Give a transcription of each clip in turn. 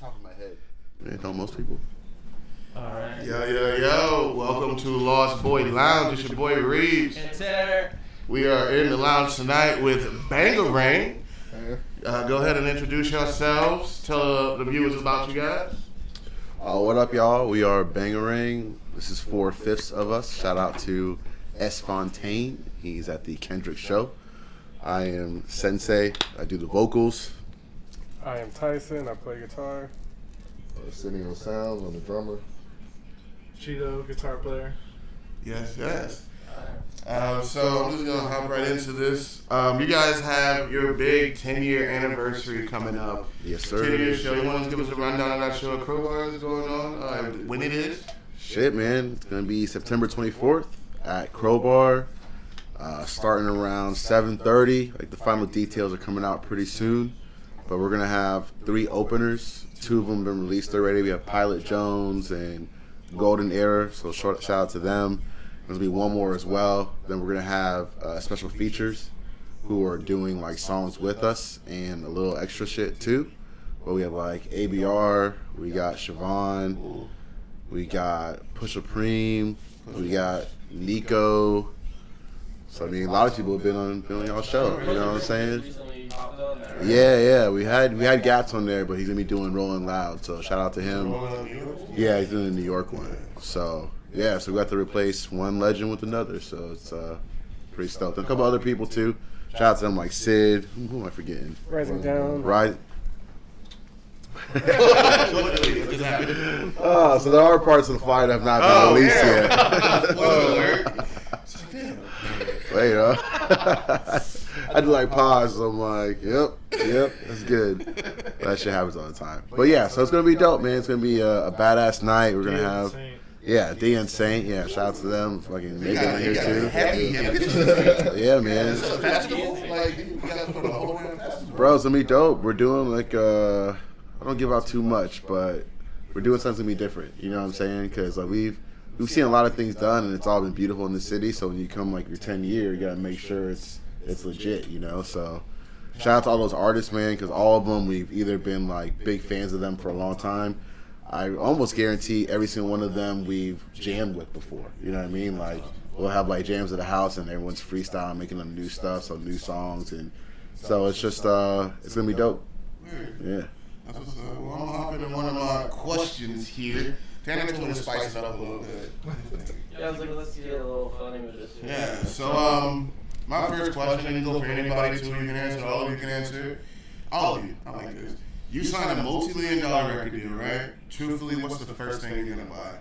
top of my head. Yeah, don't most people. Alright. Yo. Welcome to Lost Boy Lounge. It's your boy Reeves. And Tanner. We are in the lounge tonight with Bangarang. Go ahead and introduce yourselves. Tell the viewers about you guys. What up, y'all? We are Bangarang. This is 4/5 of us. Shout out to S. Fontaine. He's at the Kendrick Show. I am Sensei. I do the vocals. I am Tyson. I play guitar. Sitting on sounds, I'm the drummer. Cheeto, guitar player. Yes. So I'm just gonna hop right into this. You guys have your big 10-year anniversary coming up. Yes, sir. 10-year show. You want to give us a rundown of that show at Crowbar is going on? When it is? Shit, man. It's going to be September 24th at Crowbar. Starting around 7:30. Like, the final details are coming out pretty soon. But we're going to have 3 openers. 2 of them have been released already. We have Pilot Jones and Golden Era. So shout out to them. There's going to be one more as well. Then we're going to have special features who are doing like songs with us and a little extra shit too. But we have like ABR, we got Siobhan, we got Pusha Preem, we got Nico. So I mean, a lot of people have been on y'all show. You know what I'm saying? Yeah. We had Gats on there, but he's gonna be doing Rolling Loud. So shout out to him. Yeah, he's doing the New York one. So yeah, so we got to replace one legend with another. So it's pretty stoked. And a couple other people too. Shout out to them like Sid. Who am I forgetting? Rising Down. Right. So there are parts of the flight that have not been released yet. Spoiler alert. Wait, I had to like pause. So I'm like, yep, that's good. That shit happens all the time. But yeah, so it's gonna be dope, man. It's gonna be a badass night. We're gonna have, D and Saint. Yeah, shout out to them. Fucking making it here too. Yeah, man. It's a festival. Like, you guys put a whole festival. Bro, it's gonna be dope. We're doing like I don't give out too much, but we're doing something to be different. You know what I'm saying? Because like we've seen a lot of things done, and it's all been beautiful in the city. So when you come like your 10th year, you gotta make sure it's legit. You know. So shout out to all those artists, man, because all of them we've either been like big fans of them for a long time. I almost guarantee every single one of them we've jammed with before. You know what I mean? Like we'll have like jams at the house, and everyone's freestyling, making them new stuff, so new songs, and so it's just it's gonna be dope. Yeah. Well, I'm gonna hop into one of my questions here. Tanner told me to spice it up a little bit. Yeah, I was like, let's get a little funny with this. Yeah. So my first question, I can go for anybody. 2 of you can answer. All of you can answer. All of you. I like this. You signed a multi-million-dollar record deal, right? Truthfully, what's the first thing you're gonna buy?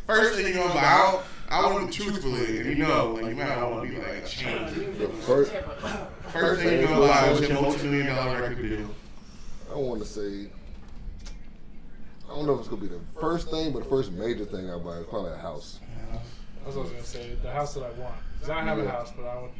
First thing you're gonna buy. I want to truthfully, and you know, like you might not want to be like a change. First thing you're gonna buy is your multi-million-dollar record deal. I want to say, I don't know if it's gonna be the first thing, but the first major thing I buy is probably a house. That's what I was gonna say. The house that I want. Cause I have a house, but I want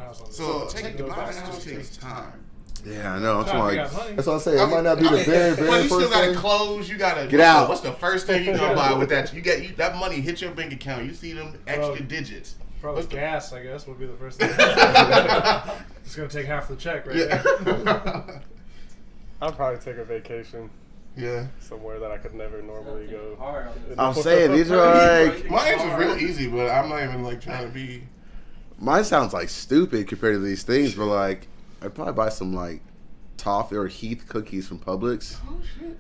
a house on the So buying a house takes time. Yeah, I know. That's what I say. It might not be the very Well, you first still gotta thing. close. You gotta Get out. What's the first thing you gonna buy with that? That money hit your bank account. You see them extra digits. Probably gas, I guess, would be the first thing. It's gonna take half the check, right? Yeah. I'd probably take a vacation Yeah. somewhere that I could never normally go. I'm saying these are like My answer's real easy, but I'm not even like trying to be. mine sounds like stupid compared to these things, but like I'd probably buy some like toffee or Heath cookies from Publix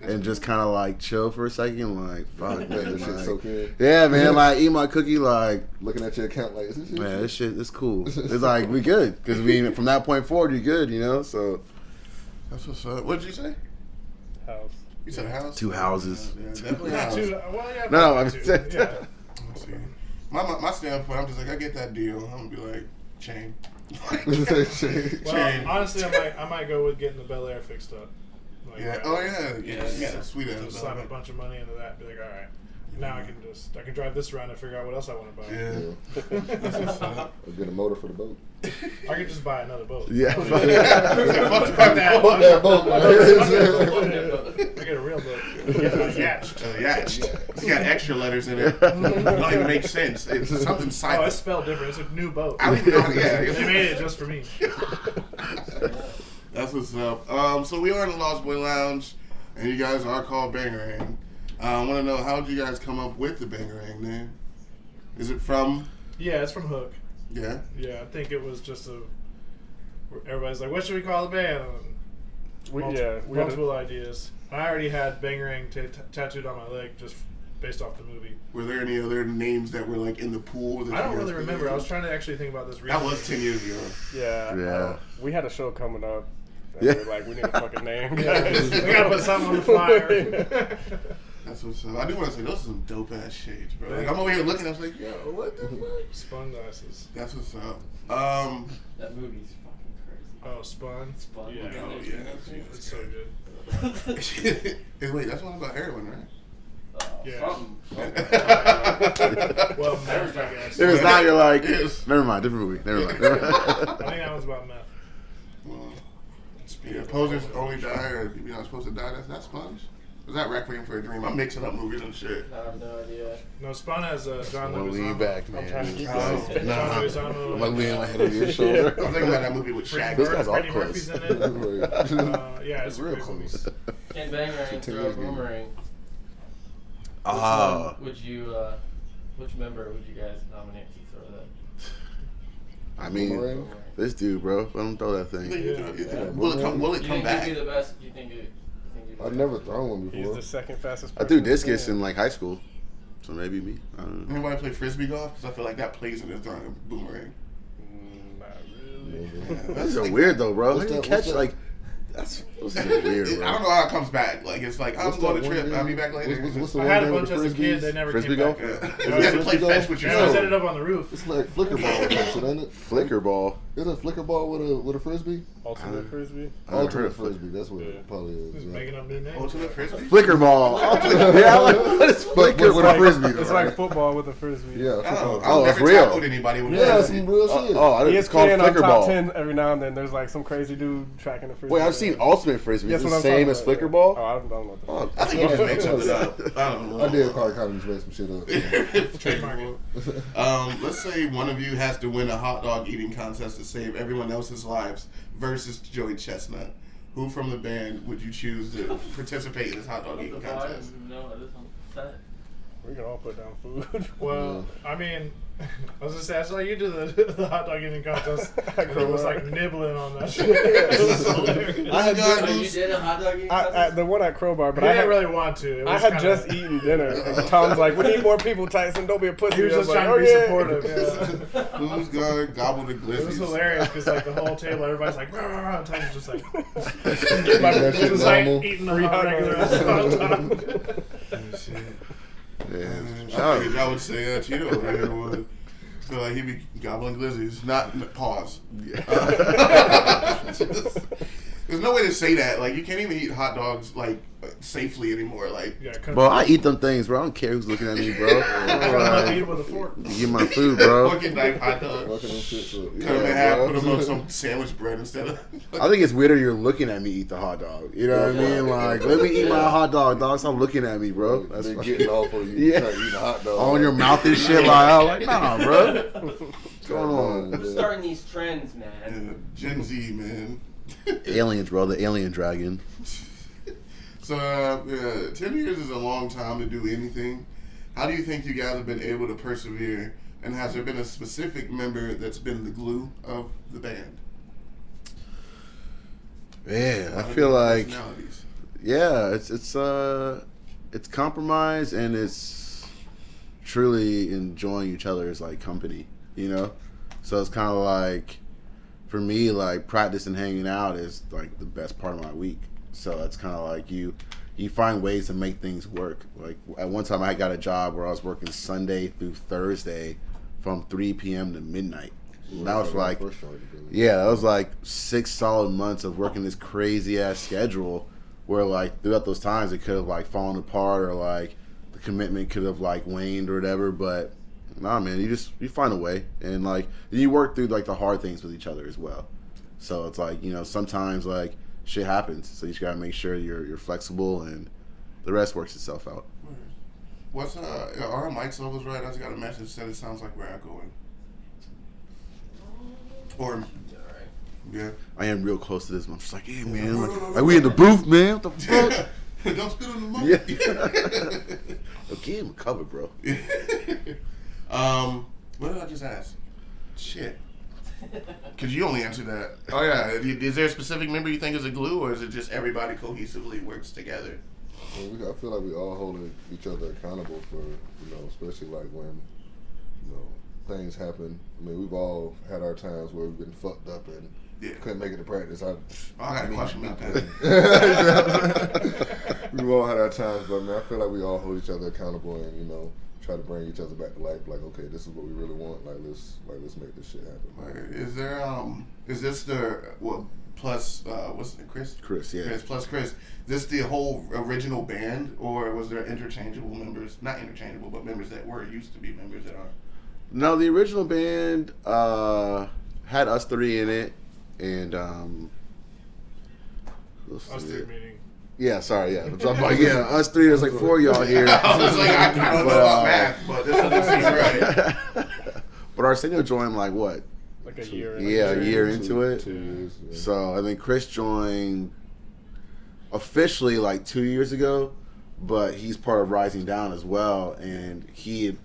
and just kind of like chill for a second, like fuck, man, This shit's so good. yeah, man, like eat my cookie, like Looking at your account like, is this shit? man, this shit is cool. It's like we good because we from that point forward, you good, you know. So That's what's up. What did you say? House. You said a house? 2 houses. Yeah, definitely a Yeah, house. No, I'm two. saying- Yeah. Let's see. My standpoint, I'm just like, I get that deal. I'm gonna be like, chain. Well, honestly, I might go with getting the Bel Air fixed up. Like, Yeah. Oh yeah. Yeah. Sweet ass. Just slap a bunch of money into that. Be like, all right, now I can drive this around and figure out what else I want to buy. Yeah. Or get a motor for the boat. I could just buy another boat. yeah. Fuck that. Fuck that boat, I get a real boat. Yacht. It's got extra letters in it. It don't even make sense. It's something Oh, silent. it's spelled different. It's a new boat. I don't even know. Yeah. They made it just for me. That's what's up. So we are in the Lost Boy Lounge, and you guys are called Bangarang. I want to know, how did you guys come up with the Bangarang name? Is it from? Yeah, it's from Hook. Yeah. Yeah, I think it was just everybody's like, what should we call the band? We Multiple ideas. I already had Bangarang tattooed on my leg just based off the movie. Were there any other names that were like in the pool? I don't really remember. I was trying to actually think about this recently. That was 10 years ago. Yeah. We had a show coming up. And Yeah. we were like, we need a fucking name. Yeah, we gotta put something on the flyer. That's what's up. I do want to say, those are some dope ass shades, bro. Like, I'm over here looking, I was like, yo, what the fuck? Spun glasses. That's what's up. That movie's fucking crazy. Oh, Spun? Spun. Yeah. Oh, yeah. It's so good. Hey, wait, that's one about heroin, right? Yeah. Something. Well, meth, I guess. If it's not, you're like, Yes. never mind, different movie. Never mind. I think that one's about meth. Well, yeah, posers only die, or you're not supposed to die. That's Sponge. Was that Requiem for a Dream? I'm mixing up movies and shit. I have no idea. No, Spun has John We'll lean Leguizamo. back, I'm man. trying to keep John going. Leguizamo. I'm like leaning my head over your shoulder. I'm thinking about that movie with Shaq. This guy's all Freddie close. Murphy's in it. Yeah, it's real great close. movies. Can Bangarang throw a boomerang? Ah. Which member would you guys nominate to throw that? I mean, Boomerang? this dude, bro. Let him throw that You thing. think- you Yeah. think- Will it come You come think back? you'd be the best? You think you'd I've never thrown one He's before. the second fastest I person. threw in the discus band. in like high school, so maybe me. I don't know. Anybody play frisbee golf? Because I feel like that plays into throwing a boomerang. Not really. Yeah, That's so like- weird though, bro. How What's do you that- catch what's that? like? That's weird, I bro. don't know how it comes back. Like, it's like, I'm What's going that to one trip. game? I'll be back later. What's the I one had a game bunch with as a the kid. frisbees? They never Frisbee came golf? back. You had to play fetch with your Yeah, I set son. it up on the roof. It's like flicker ball or something, ain't it? Flicker ball. Is it a flicker ball with a frisbee? Ultimate frisbee. I never heard Ultimate of frisbee. That's what it probably is. Just yeah. making up new names. Ultimate frisbee? Flicker ball. Yeah, like, what is flicker With a frisbee. It's like football with a frisbee. Yeah. Oh, Oh, I've that's never real. tackled anybody with a Yeah, frisbee. some real shit. It's called ESPN on flicker top ball. 10 every now and then. There's like some crazy dude tracking a frisbee. Wait, I've seen ultimate frisbee. That's It's what the I'm same talking as about, flicker yeah. ball. Oh, I don't know what the Oh, I think you just made something up. I don't know. I did probably kind of just made some shit up. Trademark it. Let's say one of you has to win a hot dog eating contest to save everyone else's lives versus Joey Chestnut. Who from the band would you choose to participate in this hot dog eating contest? No, this one. Set. We can all put down food. Well, I mean, I was gonna say I saw you do the hot dog eating contest. And it was like nibbling on that shit. It was hilarious. I had got So you these- did a hot dog eating At contest? the one at Crowbar, but I I didn't had, really want to. It I was had kinda- just eaten dinner. And Tom's like, we need more people, Tyson. Don't be a pussy. He was I just like, trying to be "Oh, yeah." supportive. Yeah. Who's gonna gobble the It glizzies? was hilarious because like the whole table, everybody's like, rah, rah, rah, and Tyson's just like, That shit just like normal. eating the Free hot hot regular dogs. hot dog. Yeah. I figured I would say Cheeto over here would feel like he'd be gobbling glizzies. Not pause. There's no way to say that. Like, you can't even eat hot dogs like safely anymore. Like, Yeah, couldn't Bro, I eat them things, bro. I don't care who's looking at me, bro. eat it Like, with a fork. get my food, bro. fucking knife hot dog. Fucking them shits up. Cut them in half, bro. put them on some sandwich bread instead of. I think it's weirder you're looking at me eat the hot dog. You know what I mean? Like, let me eat my hot dog, dog. Stop looking at me, bro. That's They fucking- getting off on you. Yeah. Trying to eat a hot dog. on your mouth and shit. Like, nah, bro. What's going on? Who's starting these trends, man? Gen Z, man. Aliens, bro. The alien dragon. So, 10 years is a long time to do anything. How do you think you guys have been able to persevere? And has there been a specific member that's been the glue of the band? Man, I Other feel than like, personalities. yeah, it's compromise and it's truly enjoying each other's like company, you know. So it's kind of like, for me, like practice and hanging out is like the best part of my week. So it's kind of like you find ways to make things work. Like at one time I got a job where I was working Sunday through Thursday from 3 p.m. to midnight. And that was like, yeah, that was like 6 solid months of working this crazy ass schedule where like throughout those times it could have like fallen apart or like the commitment could have like waned or whatever. But nah, man, you find a way and like you work through like the hard things with each other as well. So it's like, you know, sometimes like shit happens, so you just gotta make sure you're flexible and the rest works itself out. What's are our mics levels right? I just got a message that said it sounds like we're echoing. Or Alright. Yeah. I am real close to this. I'm just like, yeah, man. Like we in the booth, man. What the fuck? Don't spit on the mic. Yeah. Okay, I'm covered, bro. What did I just ask? Shit. Because you only answered that. Oh, yeah. Is there a specific member you think is a glue, or is it just everybody cohesively works together? Well, I feel like we all holding each other accountable for, especially like when, things happen. I mean, we've all had our times where we've been fucked up and couldn't make it to practice. I got a question about that. We've all had our times, but I feel like we all hold each other accountable and, try to bring each other back to life. Like, okay, this is what we really want. Like, let's make this shit happen. Is there is this the plus what's it, Chris? Chris, yeah. Chris. This the whole original band, or was there interchangeable members? Not interchangeable, but members that were used to be members that are. No, the original band had us three in it, and Us three meeting. Yeah, sorry, yeah. So I'm like, yeah, us three. There's like four of y'all here. I was like, I don't know about math, but this doesn't seem right. But Arsenio joined like what? Like a year. A year into it. 2 years. Yeah. So I think Chris joined officially like 2 years ago, but he's part of Rising Down as well, and he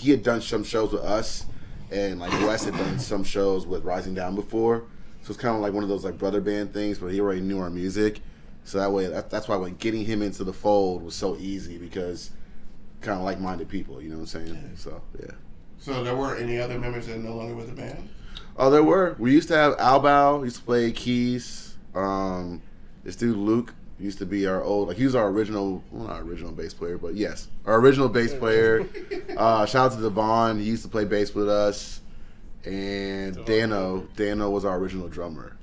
had done some shows with us, and like Wes had done some shows with Rising Down before, so it's kind of like one of those like brother band things, but he already knew our music, so that way that's why like getting him into the fold was so easy, because kind of like-minded people, you know what I'm saying? So yeah. So there weren't any other members that are no longer with the band? Oh, there were. We used to have Albao, used to play keys. This dude Luke used to be our old, like he was our original, well not original bass player, but yes, our original bass player. Shout out to Devon, he used to play bass with us. And Dano was our original drummer.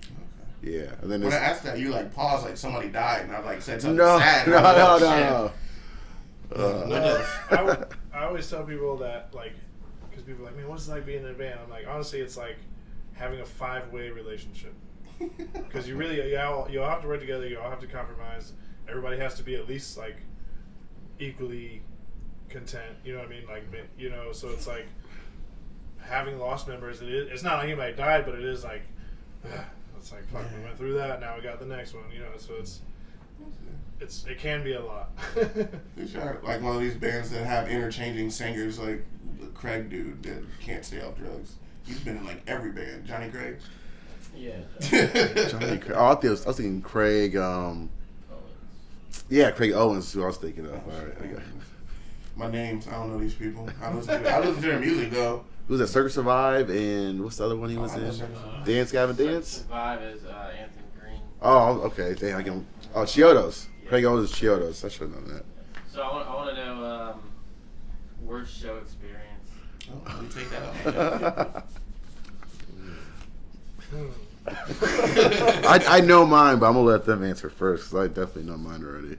Okay. Yeah. And then when I asked that, you like paused like somebody died, and I like said something no, sad. No. I always tell people that, like, because people are like, man, what's it like being in a band? I'm like, honestly, it's like having a 5-way relationship. Because you all have to work together, you all have to compromise. Everybody has to be at least like equally content. You know what I mean? Like, so it's like having lost members. It's not like anybody died, but it is like it's like fuck, we went through that. Now we got the next one. So it can be a lot. It's like one of these bands that have interchanging singers, like the Craig dude that can't stay off drugs. He's been in like every band. Johnny Craig. Yeah. Johnny Craig. Oh, I was thinking Craig. Yeah, Craig Owens, who I was thinking of. All right, I got it. My names, I don't know these people. I listen to their music though. Who was that? Circus Survive, and what's the other one he was in? Dance Gavin Dance. Survive is Anthony Green. Oh, okay. Dang, I can. Oh, Chiodos. Yeah. Craig Owens is Chiodos. I should have known that. So I want to know worst show experience. Oh, let me take that out. I know mine, but I'm gonna let them answer first, because I definitely know mine already.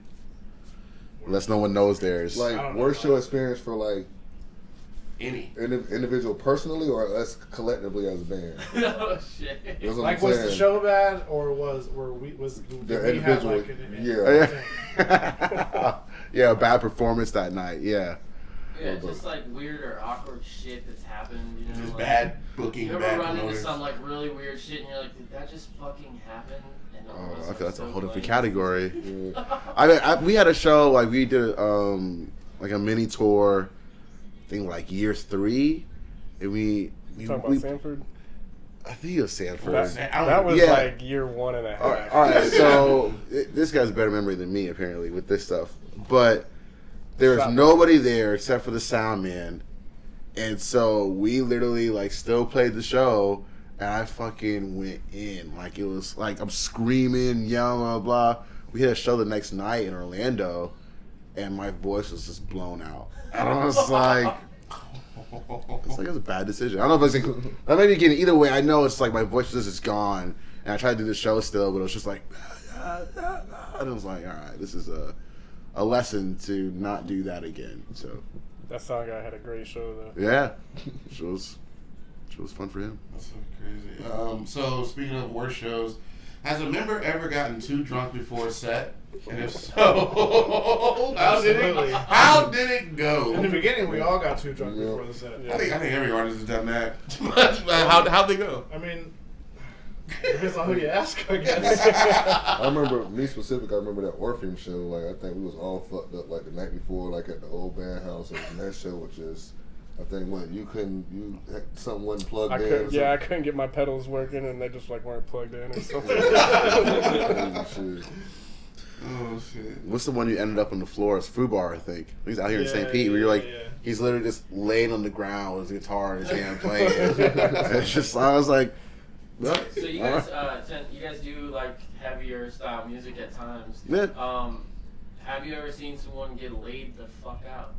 Unless no one knows theirs. Like worst show experience for like any individual personally, or us collectively as a band. Oh shit! Like, was the show bad, or the individual? Yeah, a bad performance that night. Yeah. Yeah, just like weird or awkward shit that's happened. You know, just like, bad booking. You ever bad run promoters. into some like really weird shit, and you're like, did that just fucking happen? And I feel that's so a whole different lame. category. Yeah. We had a show, like we did like a mini tour, I think like year 3, and we talking about Sanford? I think it was Sanford. That was like year 1.5. All right, so this guy's a better memory than me apparently with this stuff, but there was nobody there except for the sound man, and so we literally like still played the show. And I fucking went in. Like, it was like I'm screaming, yelling, blah, blah. We had a show the next night in Orlando, and my voice was just blown out. And I was like, it's a bad decision. I don't know if it's like, I may be getting either way. I know it's like my voice was just gone. And I tried to do the show still, but it was just like, and I was like, all right, this is a lesson to not do that again. So that song guy had a great show, though. Yeah. It was fun for him. That's so crazy. So speaking of worst shows, has a member ever gotten too drunk before a set? And if so, how did it go? In the beginning, we all got too drunk before the set. I think every artist has done that. How'd they go? I mean, Depends on who you ask, I guess. I remember me specific. I remember that Orpheum show. Like I think we was all fucked up like the night before, like at the old band house, and that show was just. I think what something wasn't plugged in. I couldn't get my pedals working, and they just like weren't plugged in or something. Crazy shit. Oh shit! What's the one you ended up on the floor? It's Fubar, I think. He's out here in St. Pete, where you're like, he's literally just laying on the ground with his guitar in his hand playing. And it's just, I was like, so you guys, you guys do like heavier style music at times. Yeah. Have you ever seen someone get laid the fuck out?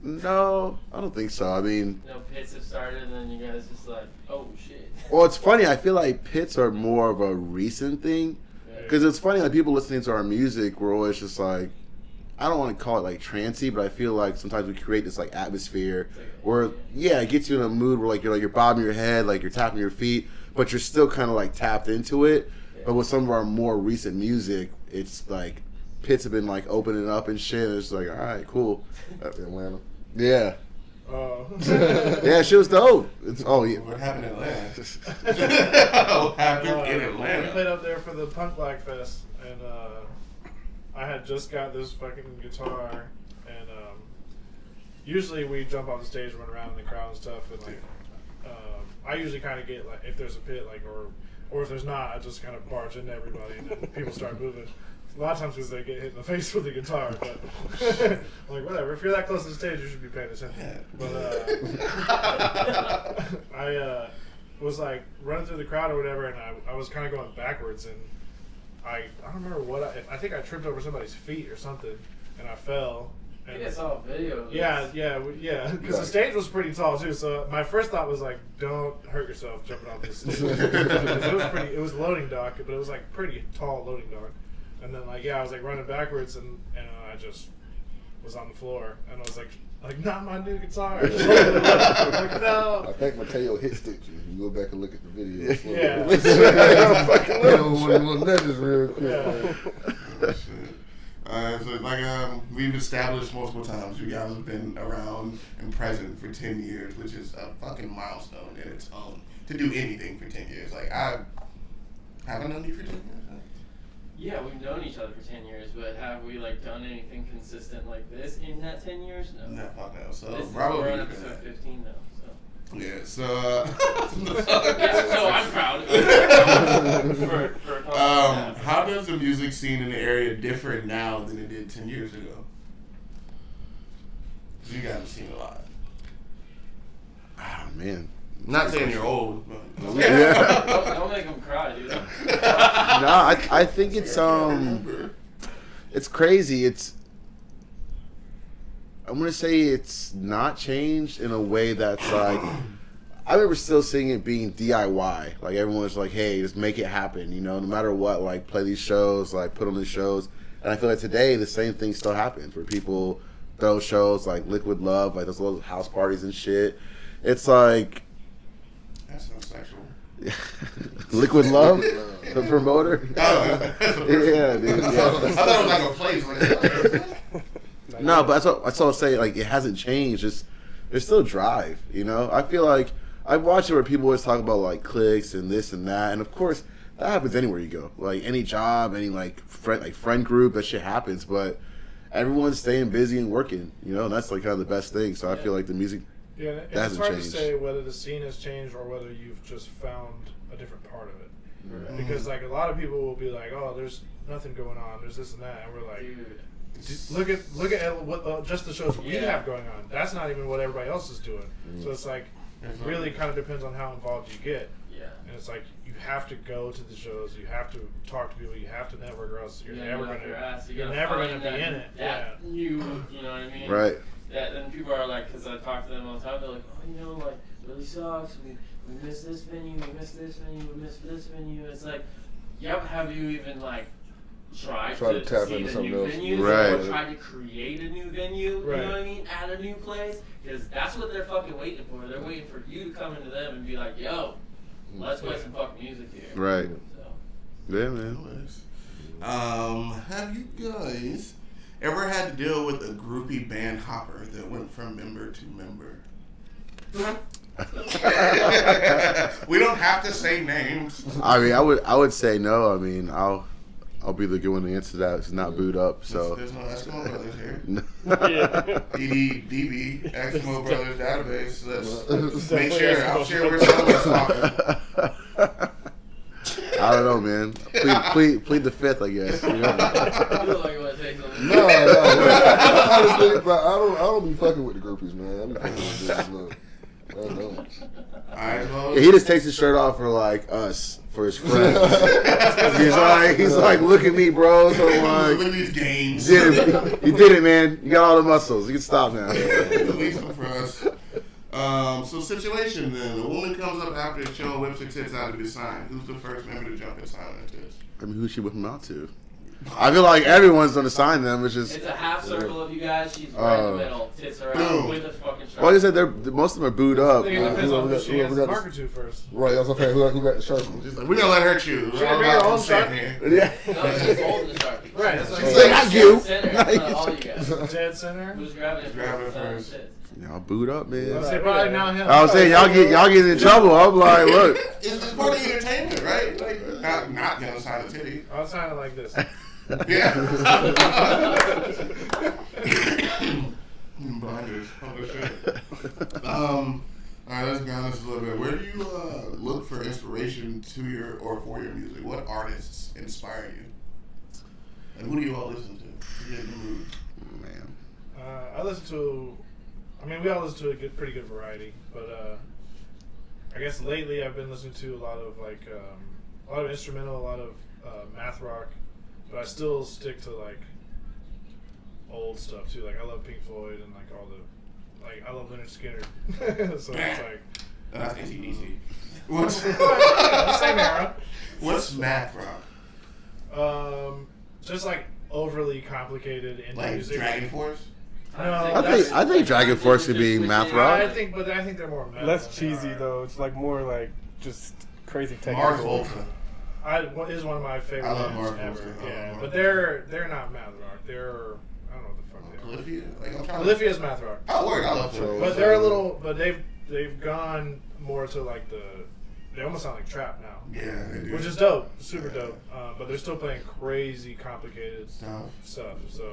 No, I don't think so. I mean, No pits have started, and then you guys just like, oh shit. well, it's funny. I feel like pits are more of a recent thing. Because it's funny, like, people listening to our music, we're always just like, I don't want to call it like trancey, but I feel like sometimes we create this like atmosphere where, it gets you in a mood where you're bobbing your head, like you're tapping your feet, but you're still kind of like tapped into it. But with some of our more recent music, it's like pits have been like opening up and shit. And it's like, all right, cool. Atlanta. Yeah. Oh. Yeah, shit was dope. What happened in Atlanta? What happened in We Atlanta? played up there for the Punk Black Fest, and I had just got this fucking guitar, and usually we jump off the stage, run around in the crowd and stuff, and like I usually kind of get like if there's a pit, like or if there's not, I just kind of barge into everybody, and then people start moving. A lot of times people they get hit in the face with the guitar, but like whatever. If you're that close to the stage, you should be paying attention. But I was like running through the crowd or whatever, and I was kind of going backwards, and I don't remember what I think I tripped over somebody's feet or something, and I fell. I think I saw a video of this. Yeah, because the stage was pretty tall too. So my first thought was like, don't hurt yourself jumping off this stage. It was a loading dock, but it was like pretty tall loading dock. And then I was like running backwards, and I just was on the floor, and I was like not my new guitar. Like, no. I think Mateo hit stitched you. You go back and look at the video. Yeah. One nudges real quick. Yeah. So we've established multiple times, you guys have been around and present for 10 years, which is a fucking milestone in its own. To do anything for 10 years. Like, I haven't known you for 10 years. Yeah, we've known each other for 10 years, but have we done anything consistent like this in that 10 years? No. No, fuck no. So this bravo we're to on you for episode that. 15 though. So. Yeah. So. So I'm proud. How does the music scene in the area differ now than it did 10 years ago? You guys have seen a lot. Oh, man. Not saying you're old, but Don't make them cry, dude. No, I think it's it's crazy. I'm gonna say it's not changed in a way that's like I remember still seeing it being DIY. Like everyone was like, "Hey, just make it happen," no matter what. Like play these shows, like put on these shows. And I feel like today the same thing still happens where people throw shows like Liquid Love, like those little house parties and shit. It's like. That sounds sexual. Liquid Love, the promoter. Yeah, dude. I thought it was like a place. No, but that's what I say. Like it hasn't changed. There's still drive. I feel like I watch it where people always talk about like clicks and this and that, and of course that happens anywhere you go. Like any job, any friend group, that shit happens. But everyone's staying busy and working. And that's like kind of the best thing. So I feel like the music. Yeah, and it's hasn't hard changed. to say whether the scene has changed or whether you've just found a different part of it. Right. Because a lot of people will be like, "Oh, there's nothing going on. There's this and that," and we're like, Dude. "Look at what just the shows we have going on. That's not even what everybody else is doing." So it's like it really kind of depends on how involved you get. Yeah. And it's like you have to go to the shows. You have to talk to people. You have to network, or else you're never gonna be in it. You know what I mean? Right. Then people are like, because I talk to them all the time, they're like, oh, it really sucks. We missed this venue, we missed this venue, we missed this venue. It's like, yep, have you even tried Try to to tap see into the something new else. venues Right. or tried to create a new venue, Right. you know what I mean, at a new place? Because that's what they're fucking waiting for. They're waiting for you to come into them and be like, yo, let's play some fucking music here. Right. So. Yeah, man. Have you guys ever had to deal with a groupie band hopper that went from member to member? We don't have to say names. I mean, I would say no. I mean, I'll be the good one to answer that. It's not booed up, so. There's no Eskimo Brothers here. Yeah. DB, Eskimo Brothers database. Let's make sure. I'll share where someone's talking. I don't know, man. Plead the fifth, I guess. You know? You look like you want to say something. No. Honestly, bro, I don't be fucking with the groupies, man. I be fucking with this. Look, I don't. Alright, well. Yeah, he just takes his shirt off for like us, for his friends. he's like, look at me, bro. So I'm Look at like, these games. you did it, man. You got all the muscles. You can stop now. Release them for us. So situation then. The woman comes up after the show, whips her tits out to be signed. Who's the first member to jump and sign her tits? I mean, who she whip him out to? I feel like everyone's gonna sign them, which is. It's a half circle of you guys. She's right in the middle. Tits are out with the fucking shirt. Well, like I said, most of them are booed up. It depends on who she has whoever the got marker to first. Right, that's okay. Who got the shirt? We're gonna let her choose. She can bring her own shirt. Yeah. No, she's holding the shark. Right, that's what She's I'm like, saying. not you. Center, all you guys. Dead center. Who's grabbing it? Grab it first. Y'all booed up, man. Let's say probably now him. I was saying y'all get in trouble. I'm like, look. It's part of the entertainment, right? Like, not gonna sign a titty. I'll sign it like this. Yeah. Blinders. Oh, shit. All right, let's go on this a little bit. Where do you look for inspiration to your or for your music? What artists inspire you? And who do you all listen to get in the mood? Man. I listen to. I mean, we all listen to a pretty good variety, but I guess lately I've been listening to a lot of instrumental, a lot of math rock, but I still stick to like old stuff too. Like I love Pink Floyd and like all the I love Leonard Skinner. So it's like That's AC/DC. What's same era. What's math rock? Just like overly complicated in Like music. Dragon Force? No, I think Dragon Force could be math rock. I think they're more metal Less than they cheesy are. though. It's like more like just crazy Mars technical. Volta. Is one of my favorite I love bands Mars ever. Volta. I Yeah, love but Mars they're not math rock. They're I don't know what the fuck they are. Polyphia? Like, I'm trying to... Olivia is math rock, Oh, word. I love Polyphia. but they're a little. But they've gone more to like they almost sound like trap now, Yeah, they do. which is dope, super dope. But they're still playing crazy, complicated Stuff. stuff. So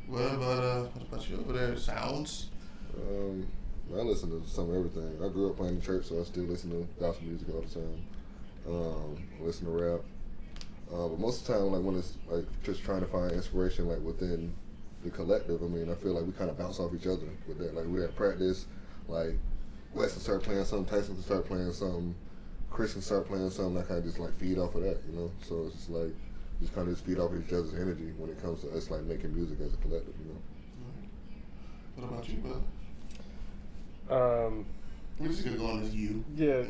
What about you over there? Sounds? I listen to some of everything. I grew up playing in church, so I still listen to gospel music all the time. I listen to rap. But most of the time, like when it's like just trying to find inspiration, like within the collective. I mean, I feel like we kind of bounce off each other with that. Like we had practice, like Wes can start playing something, Tyson can start playing something, Chris can start playing something. I kind of just like feed off of that, you know. So it's just like just kind of just feed off each other's energy when it comes to us like making music as a collective, you know. What about you, Bill? We're just gonna go on as you. Yeah.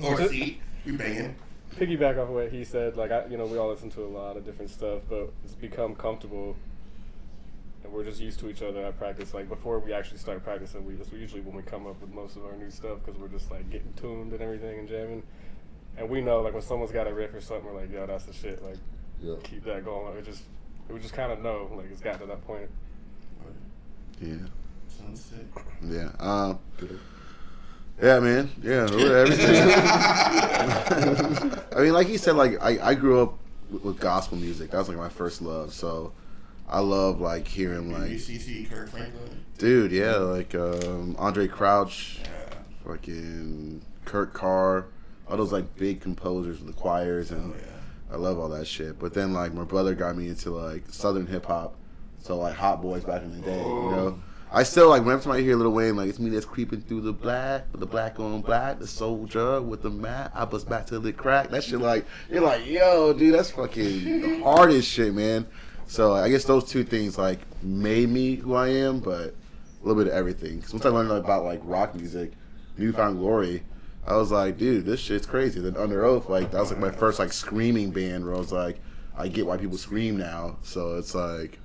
Or C. We banging. Piggyback off of what he said, like we all listen to a lot of different stuff, but it's become comfortable, and we're just used to each other at practice. Like before we actually start practicing, that's usually when we come up with most of our new stuff because we're just like getting tuned and everything and jamming. And we know like when someone's got a riff or something, we're like, yo, that's the shit. Like, keep that going. We just kind of know like it's gotten to that point. Yeah. Sounds sick. Yeah. Yeah, man. Yeah, everything. I mean, like he said, like I grew up with gospel music. That was like my first love. So I love like hearing like UCC, Kirk Franklin. Dude, yeah, like Andre Crouch, fucking Kurt Carr, all those like big composers with the choirs, and I love all that shit. But then like my brother got me into like Southern hip hop, so like Hot Boys back in the day, you know. I still like whenever I hear Lil Wayne, like it's me that's creeping through the black, with the black on black, the soldier with the mat, I bust back to the crack. That shit like you're like, yo, dude, that's fucking the hardest shit, man. So I guess those two things like made me who I am, but a little bit of everything. Because once I learned about like rock music, Newfound Glory, I was like, dude, this shit's crazy. Then Under Oath, like that was like my first like screaming band where I was like, I get why people scream now. So it's like,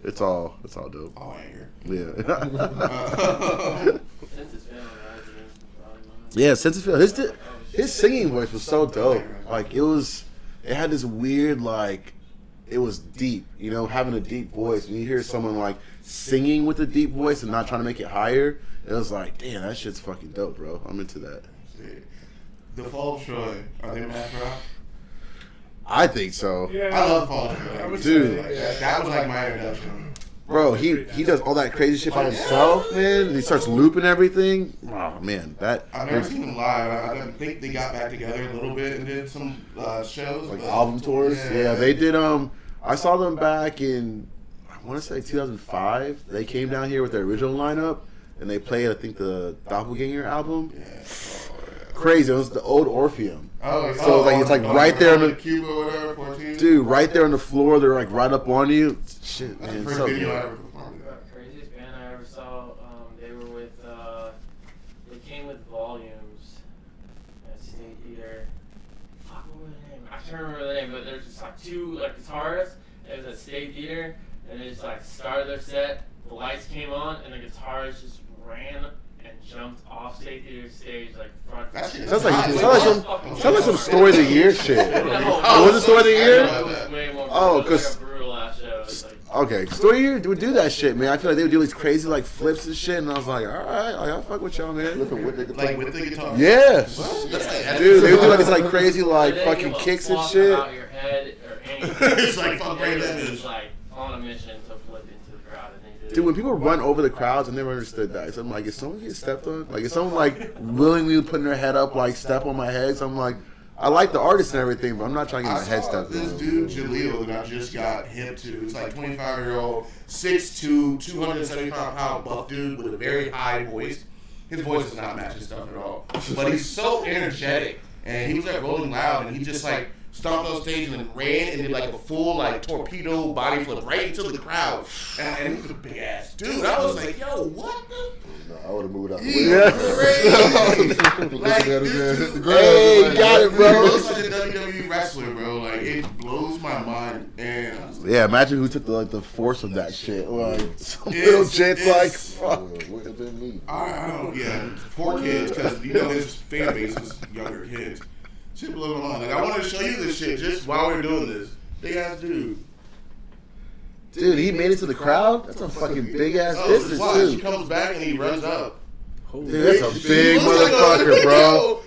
it's all dope. All anger. Yeah. Census Fail, right? Yeah, Census Fail. His singing voice was so dope. Like it had this weird like it was deep. You know, having a deep voice. When you hear someone like singing with a deep voice and not trying to make it higher, it was like, damn, that shit's fucking dope, bro. I'm into that. The Fall of Troy, are they math rock? I think so. Yeah, I love Fall of Troy. Dude. That was like my introduction. Bro, he does all that crazy shit by himself, man. And he starts looping everything. Oh man, I've never seen them live. I think they got back together a little bit and did some shows, like album tours. Yeah, they did. I saw them back in, I want to say 2005. They came down here with their original lineup and they played, I think, the Doppelganger album. Yeah. Crazy. It was the old Orpheum. So it's like right there on the Cuba or whatever, 14. Dude, right there on the floor. They're like right up on you. Shit, That's man. the first So video I good. ever performed. Craziest band I ever saw. They were with. They came with Volumes at State Theater. Fuck, what was their name? I can't remember the name, but there's just like two guitarists. It was at State Theater, and they just like started their set. The lights came on, and the guitarist just ran and jumped off State Theater stage like front. That shit Sounds is like some Story of the Year shit. Was it Story of the Year? Oh, 'cause- like a brutal ass show. It's like, Okay, Story of the Year would do that shit, man. I feel like they would do these crazy like flips and shit, and I was like, all right, I'll fuck with y'all, man. Like with the guitar. Yeah, That's dude, they would do like this like crazy like they fucking give a kicks and fuck shit. about your head or anything. It's like, fuck brain They're damage. just like on a mission to flip into the crowd, and they do. Dude, when people run over the crowds, I never understood that. So I'm like, is someone getting stepped on? Like, is someone like willingly putting their head up, like step on my head? So I'm like, I like the artist and everything, but I'm not trying to get I my head saw stepped this on. dude Jaleel that I just got hip to. It's like 25-year-old, 6'2", 275-pound buff dude with a very high voice. His voice is not matching stuff at all, but he's so energetic. And he was at Rolling Loud, and he just like stomped on stage and then ran and did like a full like torpedo body flip right into the crowd. And he was a big ass dude. I was like, yo, what the? No, I would have moved out the He way. was crazy. Like, this dude- Hey, you got it, He bro. looks like a WWE wrestler, bro. Like, it blows my mind. And I was like, Yeah, imagine who took the force of that shit. Like, some It's- little shit's like, it's- fuck. Would have been me. I don't, yeah, poor kids, because you know his fan base is younger kids. Shit blows my mind. Like, I wanted to show you this shit just while we are doing this. Big ass dude. Dude, he made it to the crowd? That's a fucking big ass Oh, just distance, watch. He too. comes back and he runs up. Dude, that's a He big looks like motherfucker, bro.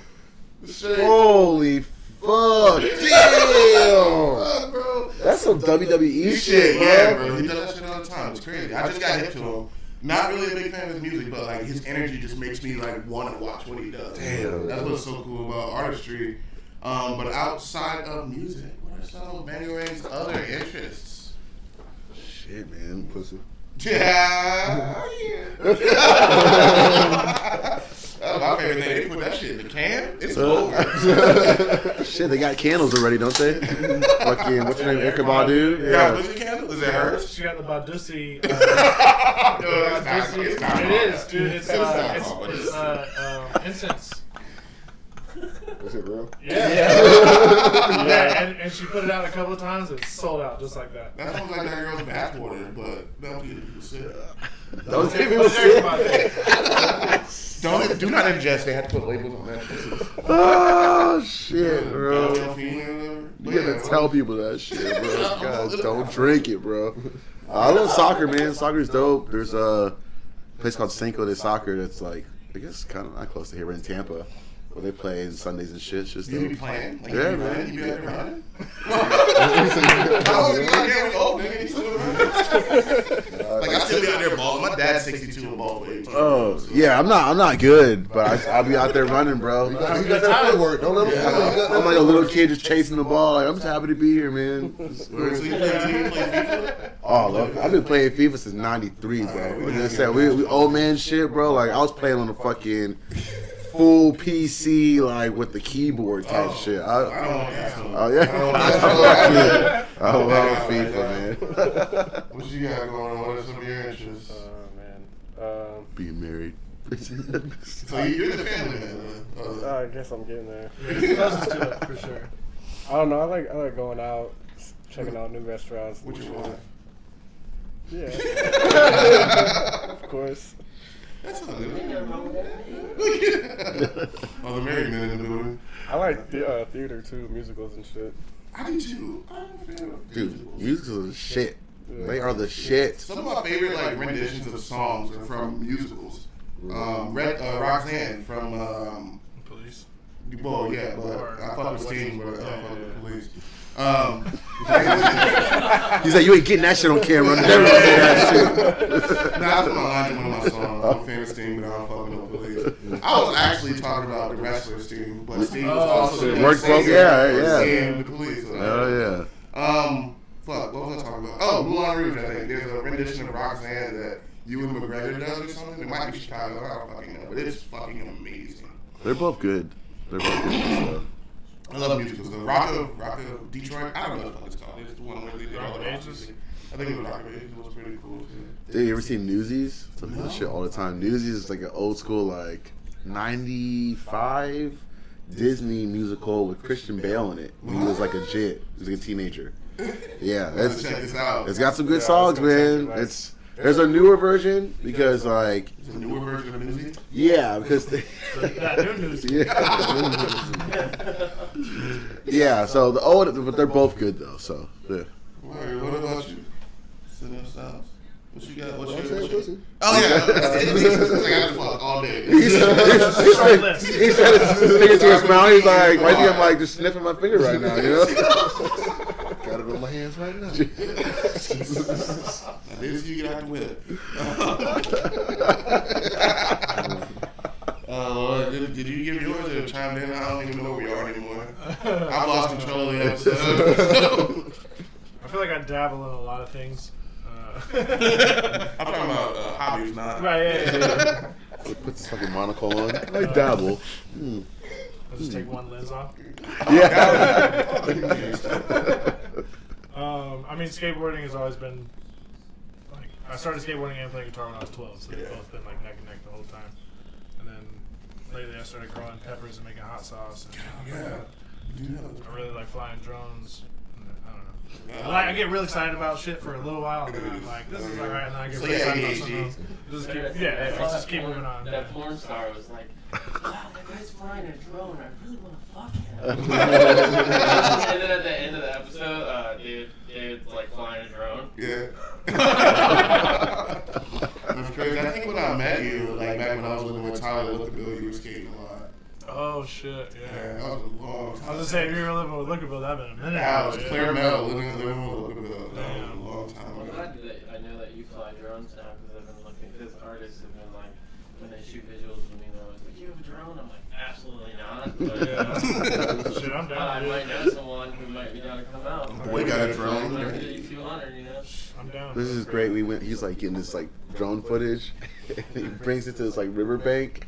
Shit. Holy fuck. Damn. Fuck, bro. That's some WWE Shit, shit, yeah, bro. bro. He does that shit all the time. It's crazy. I just got hip to him. Not really a big fan of his music, but like his energy just makes me like want to watch what he does. Damn. That's what's so cool about artistry. But outside of music, what are some of Bangarang's other interests? Shit, man. Pussy. Yeah. That's my favorite thing. They put that shit in the can. It's over. Shit, they got candles already, don't they? Fucking, what's her name? Erykah Badu? Yeah, what's the candle? Is it hers? She got the Badusi. No, it's not. It's not. It is, dude. It's not. incense. Is it real? Yeah. Yeah, and she put it out a couple of times and sold out just like that. That sounds like that girl's bathwater, but don't get people sick. Don't What's give people shit. Do not ingest. They have to put labels on that. Oh, shit, bro. You You gotta tell people that shit, bro. Guys, don't drink it, bro. I love soccer, man. Soccer's dope. There's a place called Cinco de Soccer that's like, I guess kind of not close to here, but in Tampa, where they play Sundays and shit. It's just You be dope. playing? Like, Yeah, you be man. running? You be out there running? How old are you? Like, old nigga, you still running? Like, I still be out there balling. My dad's 62 and balls with 18. Oh, yeah, I'm not good, but I'll be out there running, bro. You got that footwork. Don't let him I'm like a little kid just chasing the ball. Like, I'm just happy to be here, man. So you play FIFA? Oh, look, I've been playing FIFA since '93, bro. Like I said, we old man shit, bro. Like I was playing on the fucking full PC, like with the keyboard type shit. I don't want that. Oh yeah, I love FIFA, man. What you got going on? What are some of your interests? Man. Being married. So you're the family man. I guess I'm getting there. Closest to it, for sure. I don't know. I like going out, checking out new restaurants. What you want? Yeah. Of course. That's all Ain't good. nothing wrong with that. All the married men in the building. I like theater too, musicals and shit. I do too. I'm a fan of Dude, musicals are the shit. They are the shit. Some of my favorite like renditions of songs are from musicals. Roxanne from Police. well, yeah, but I fuck with Sting, but I fuck with the Police. He's like, you ain't getting that shit on camera. Never say that shit. Nah, I put my line in one of my songs. I'm a fan of Sting, but I don't fuck with no Police. I was actually talking about the wrestler Sting, but Sting was also the Work folk, yeah. and the Police. Oh yeah. Fuck, what was I talking about? Oh, Moulin Rouge, I think. There's a rendition of Roxanne that Ewan McGregor does or something. It might be Chicago, I don't fucking know, but it's fucking amazing. They're both good. They're both good. So. I love musicals. The Rock of Detroit. I don't know what the fuck it's called. It's the one where they did all the ages. I think it was Rock of Ages. It was pretty cool too. Dude, you ever seen Newsies? I talk about shit all the time. Newsies is like an old school, like 95 Disney musical with Christian Bale in it. When he was like a jit. He was like a teenager. Yeah, Let's check this out. it's got some good songs, man. There's a newer version because like It's a newer version of Newsies. yeah, because That new news. yeah. So the old, but they're both good though. So yeah. Word, what about you? Cinema Styles. What you got? What's What I your? said, pussy. Oh yeah, it's like I fuck all day. He said his finger to his mouth. He's like, why do you think I'm like just sniffing my finger right now? You know? Got it on my hands right now. I did see you get out the whip. Did you give yours or chimed in? I don't even know where you are anymore. I've lost control of the episode. I feel like I dabble in a lot of things. I'm talking about hobbies, not. Right, yeah. Put this fucking monocle on. I dabble. I'll just take one lens off. Yeah. I mean, skateboarding has always been like I started skateboarding and playing guitar when I was 12, so they've both been like neck and neck the whole time. And then lately, I started growing peppers and making hot sauce. And I really like flying drones. I don't know. I get really excited about shit for a little while, and then I'm like, this is alright, and then I get really excited about something else. Just keep moving on. That porn star was like, wow, that guy's flying a drone. I really want to fuck him. And then at the end of the episode, David's like flying a drone. Yeah. That's crazy. I think when I met you, like back when I was living with Tyler with the Bill, you were skating a lot. Oh shit, Yeah, yeah. that was a long time. I was gonna say, if you were living with Liquorville, that'd been a minute. Yeah, I was ago, Claire Mel living with Bill. That was a long time I'm ago. glad that I know that you fly drones now because I've been looking. Because artists have been like, when they shoot visuals with me, they're always like, "You have a drone?" I'm like, "Absolutely not." But Shit, I'm down. I Dude. might know someone who might be down to come out. Boy got a drone. Like 200, you know. I'm down. This is great. He's like getting this like drone footage. He brings it to this like riverbank.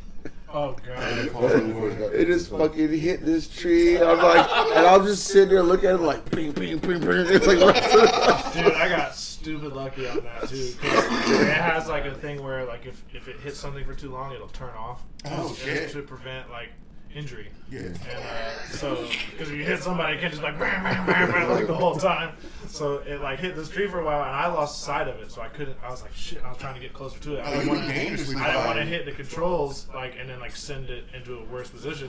Oh god. It just fucking hit this tree. I'm like, and I'll just sit there and look at it like, ping, ping, ping, ping. It's like, right to the- Dude, I got stupid lucky on that too. 'Cause it has like a thing where like if it hits something for too long, it'll turn off. Oh, It's shit. to prevent like injury. Yeah. And so, because if you hit somebody, it can't just like bam, bam, bam, bam, like the whole time. So it like hit this tree for a while, and I lost sight of it. So I couldn't. I was like, shit. I was trying to get closer to it. I didn't want dangerously to hit the controls like and then like send it into a worse position.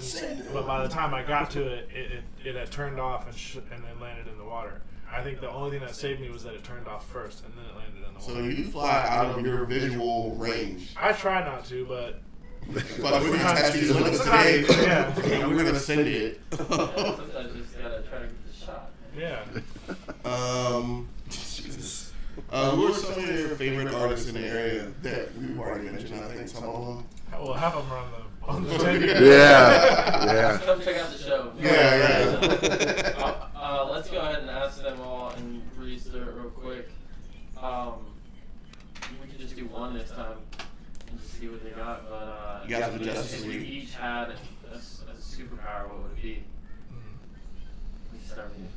But by the time I got to it, it had turned off and then landed in the water. I think the only thing that saved me was that it turned off first, and then it landed in the So water. you fly out of your visual range. I try not to, but But we're gonna test these limits today. Yeah. And we're gonna send it. Sometimes you just gotta try to get the shot. yeah. Jesus. Who are some of your favorite artists in the area that we've already mentioned? I think some of them. Well, half of them are on the tenure. Yeah. Come check out the show. Yeah. Let's go ahead and ask them all and restart real quick. We could just do one this time and just see what they got. But You guys have the if Justice we League. each had a superpower, what would it be? We can start with you.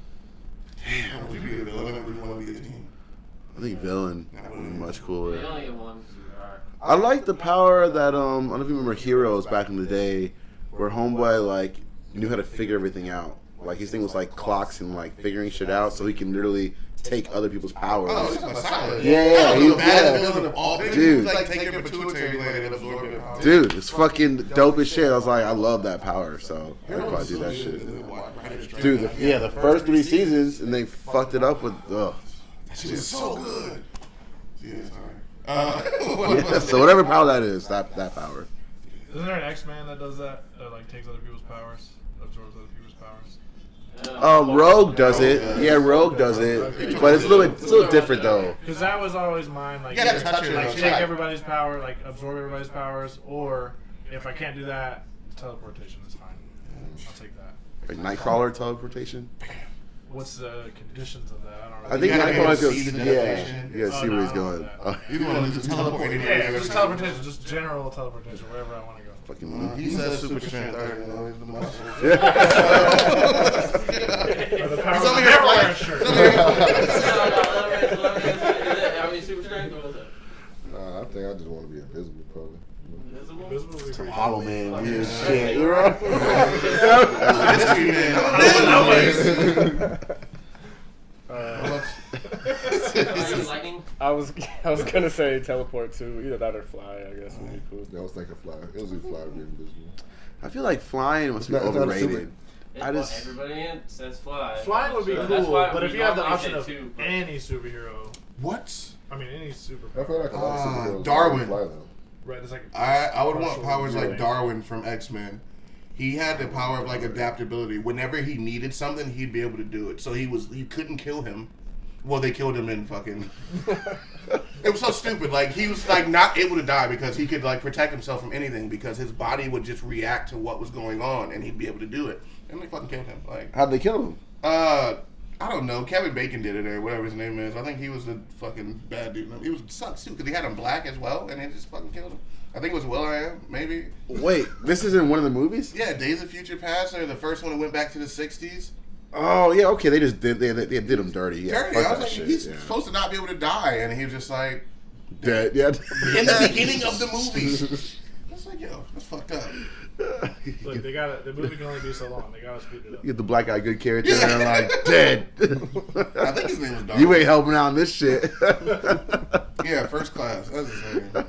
Damn, would you be a villain or would you want to be a team? I think villain would be much We cooler. only get one superpower. I like the power that I don't know if you remember Heroes back in the day, where Homeboy like knew how to figure everything out. Like his thing was like clocks and like figuring shit out, so he can literally take other people's powers. Oh, he's a Messiah. Yeah, He's the yeah. baddest villain of all. Dude. Dude, like take your pituitary gland and absorb your power. Dude, it's fucking dope as shit. I was like, I love that power, so I'd probably do that shit. Dude, the first 3 seasons, and they fucked it up with. Ugh. That shit is so good. Yeah, sorry. So whatever power that is, that power. Isn't there an X-Man that does that? That like takes other people's powers, absorbs other people's powers. Rogue does it. Yeah, Rogue does it, but it's a little different though. Because that was always mine. Like, You gotta touch it, like though. take everybody's power, like absorb everybody's powers, or if I can't do that, teleportation is fine. I'll take that. Like Nightcrawler teleportation. What's the conditions of that? I don't know. I think You gotta Nightcrawler see goes. the Yeah, destination. yeah. See where he's going. You want to just teleport anywhere. Yeah, just teleportation, just general teleportation, wherever I want to go. Fucking. He says super strength. I already know he's the muscle. Or the power He's of only never gonna wear a fly. shirt. How many super strength was it? Nah, I think I just want to be invisible, probably. Invisible? Invisible would be great. Hollow Man, weird shit. You know? Mystery man. Lightning? I was gonna say teleport too. Either that or fly. I guess would be cool. Yeah, I was thinking fly. It was fly to be invisible. I feel like flying must be It's not overrated. Everybody says fly. Flying would be So that's cool, why but we if you have the normally option say of two, but- any superhero, What? I mean any I superpower, feel like a lot of superheroes Darwin. fly though. right? It's like I would want partial powers like ability. Darwin from X-Men. He had the power of like adaptability. Whenever he needed something, he'd be able to do it. So he couldn't kill him. Well, they killed him in fucking. It was so stupid. Like he was like not able to die because he could like protect himself from anything because his body would just react to what was going on and he'd be able to do it. And they fucking killed him. Like How'd they kill him? I don't know. Kevin Bacon did it or whatever his name is. I think he was the fucking bad dude. He was sucks too because he had him black as well and they just fucking killed him. I think it was Will.i.am, maybe. Wait, this is in one of the movies? Yeah, Days of Future Past or the first one that went back to the 60s. Oh yeah, okay. They just did they did him dirty. Yeah, Dirty. fuck I was that like, shit, he's yeah. supposed to not be able to die, and he was just like Dead. Yeah. in the beginning of the movie. I was like, yo, that's fucked up. Look, they got the movie can only be so long. They gotta speed it up. You get the black guy good character and like dead. I think his name was Darwin. You ain't helping out in this shit. Yeah, First Class. That's his name.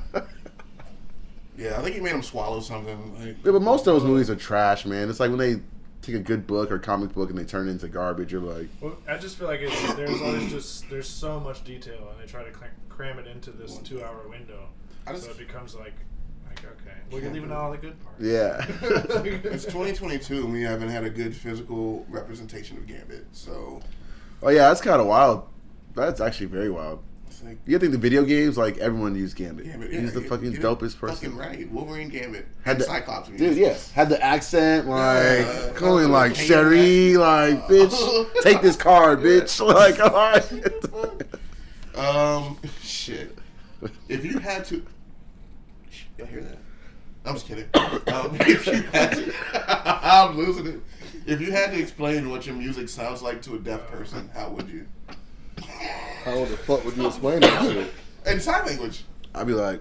Yeah, I think he made him swallow something. Like, Yeah, but most of those movies are trash, man. It's like when they take a good book or comic book and they turn it into garbage. You're like, Well, I just feel like there's so much detail, and they try to cram it into this 2-hour window. So it becomes like okay, we're leaving out all the good parts. yeah. it's 2022, and we haven't had a good physical representation of Gambit. So Oh yeah, that's kind of wild. That's actually very wild. it's like You think the video games, like everyone used Gambit. Gambit. He's the fucking you're dopest person. Fucking right. Wolverine Gambit. Had And the- Cyclops. Dude, yeah, had the accent, like Yeah. calling like Sherry, like bitch, take this card, bitch, like all right. Shit. If you had to, y'all hear that? I'm just kidding. If you had to, I'm losing it. If you had to explain what your music sounds like to a deaf person, how would you? How the fuck would you explain that shit? In sign language. I'd be like,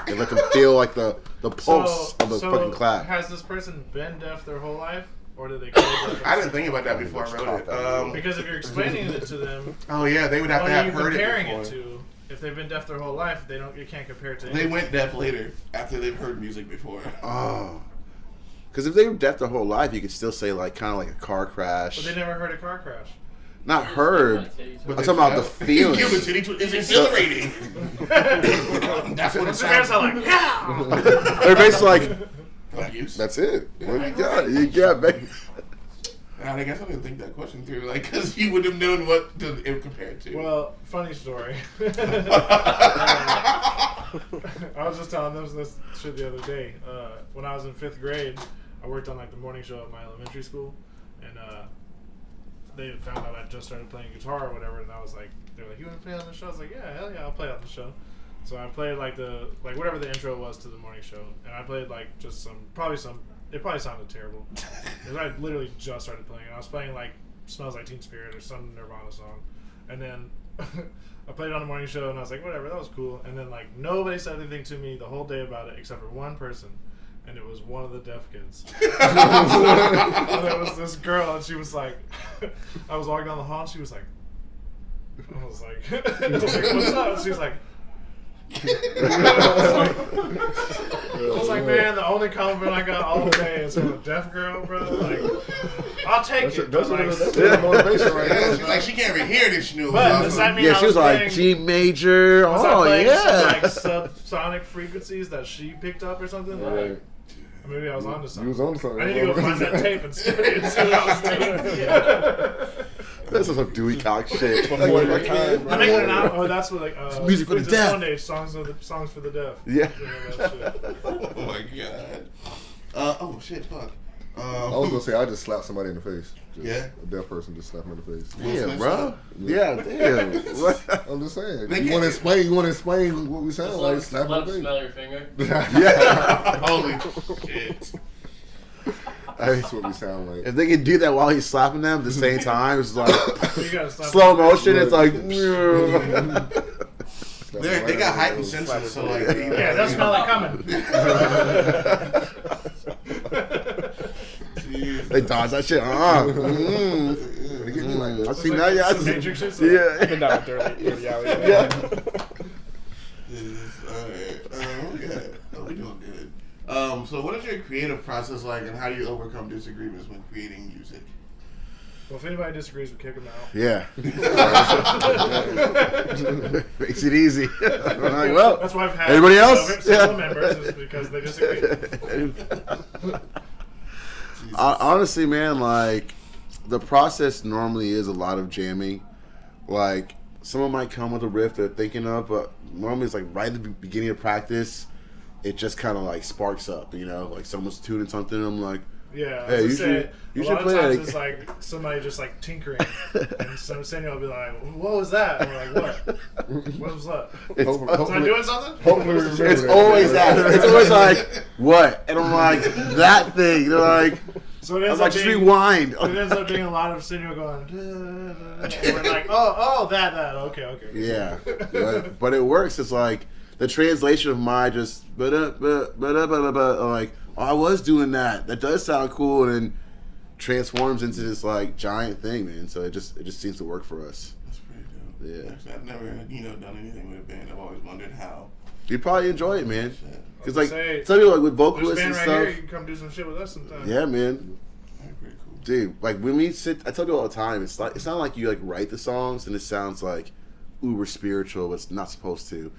and let them feel like the pulse of the fucking clap. Has this person been deaf their whole life, or did they? Go deaf I didn't think about that before I wrote it. Because if you're explaining it to them, Oh yeah, they would have what to are have you heard it comparing before. it to? If they've been deaf their whole life, you can't compare it to. They anything. went deaf later after they've heard music before. Oh, because if they were deaf their whole life, you could still say like kind of like a car crash. But they never heard a car crash. Not heard. But I'm talking about the feeling. Give it to each. It's exhilarating. That's what it What's the guy sounds sound like. like? Yeah. They're basically like, Abuse. that's it. What you got? You got, baby. I guess I didn't think that question through, like, because you would have known what to compare it to. Well, funny story. I was just telling them this shit the other day. When I was in 5th grade, I worked on like the morning show at my elementary school, and they had found out I just started playing guitar or whatever, and I was like, they were like, "You want to play on the show?" I was like, "Yeah, hell yeah, I'll play on the show." So I played like whatever the intro was to the morning show, and I played like just it probably sounded terrible. 'Cause I literally just started playing, and I was playing like "Smells Like Teen Spirit" or some Nirvana song, and then I played it on the morning show, and I was like, whatever, that was cool. And then like nobody said anything to me the whole day about it except for one person, and it was one of the deaf kids. And there was this girl, and she was like, I was walking down the hall, and she was like, I was like, what's up? And she was like, I was like, man, the only compliment I got all day is from a deaf girl, bro. Like, I'll take it. That's Like, motivation right Yeah, there. like she can't even hear this. She knew. but does that mean Yeah, I she was like playing, G major. was I Oh playing yeah. some like subsonic frequencies that she picked up or something? Right. Like, maybe I was onto You something. was on something. I need to go find that tape and see what I was doing. This is some Dewey Cox shit. Before your time, bro. I'm making an album. Oh, that's what like music for the Queens of deaf. Stone Age, songs for the deaf. Yeah. That shit. Oh my god. Oh shit. Fuck. I was gonna say I just slapped somebody in the face. Just Yeah? A deaf person just slapped me in the face. Damn, bro. Yeah, damn. What? I'm just saying. They You can't- want to explain what we sound Just like? Slap let me him in the smell your finger. face. Yeah. Holy shit. That's what we sound like. If they can do that while he's slapping them at the same time, it's like You gotta stop slow motion. It's like. Slap They me got in heightened the nose. senses, so like. Yeah, that smell like coming. Jeez. They dodge that shit. I see now. Yeah, I Some see. Matrix shit, so- Yeah. Been down a dirty alley. Yeah. Alright. Okay. Oh, we doing good. So what is your creative process like, and how do you overcome disagreements when creating music? Well, if anybody disagrees, we kick them out. Yeah. Makes it easy. I'm like, well, That's why I've had anybody else? several Yeah. members is because they disagree. Honestly, man, like the process normally is a lot of jamming. Like someone might come with a riff they're thinking of, but normally it's like right at the beginning of practice, it just kind of like sparks up. You know, like someone's tuning something. I'm like, Yeah, Hey, I was you gonna say, should- you a should lot play of times that. it's like somebody just like tinkering, and some senior will be like, "What was that?" And we're like, "What? What was that? Was I doing something?" Hopefully we remember it's that. always that. It's always like what, and I'm like that thing. They're like, So it I'm ends like up just being, rewind. it ends up being a lot of senior going, and we're like, "Oh, that, okay." Yeah, but it works. It's like the translation of my just like, oh, I was doing that. That does sound cool, and then transforms into this like giant thing, man. So it just seems to work for us. That's pretty dope. Yeah. Actually, I've never, done anything with a band. I've always wondered how. You probably enjoy it, man. Shit. Because like Say, some people like with There's a vocalists band and right stuff. here. You can come do some shit with us sometime. Yeah, man. Very pretty cool. Dude, like when we sit, I tell people all the time, it's not like you like write the songs and it sounds like uber spiritual, but it's not supposed to.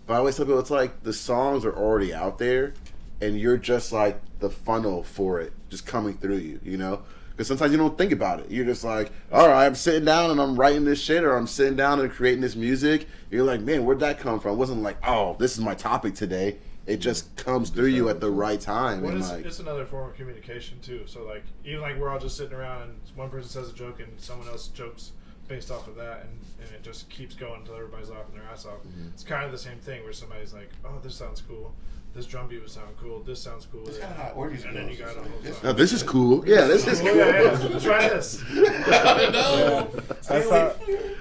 But I always tell people it's like the songs are already out there, and you're just like the funnel for it, just coming through you, you know? Because sometimes you don't think about it. You're just like, all right, I'm sitting down and I'm writing this shit, or I'm sitting down and creating this music. You're like, man, where'd that come from? It wasn't like, oh, this is my topic today. It just comes through you at the right time. Well, And it's, like, it's another form of communication too. So like even like we're all just sitting around and one person says a joke and someone else jokes based off of that, and it just keeps going until everybody's laughing their ass off. It's kind of the same thing where somebody's like, "Oh, this sounds cool. This drum beat would sound cool. This sounds cool." That's kind of how orgies And then you got a whole This- oh, this is cool. Yeah, this is Oh, cool. yeah. Try this. Yeah. That's how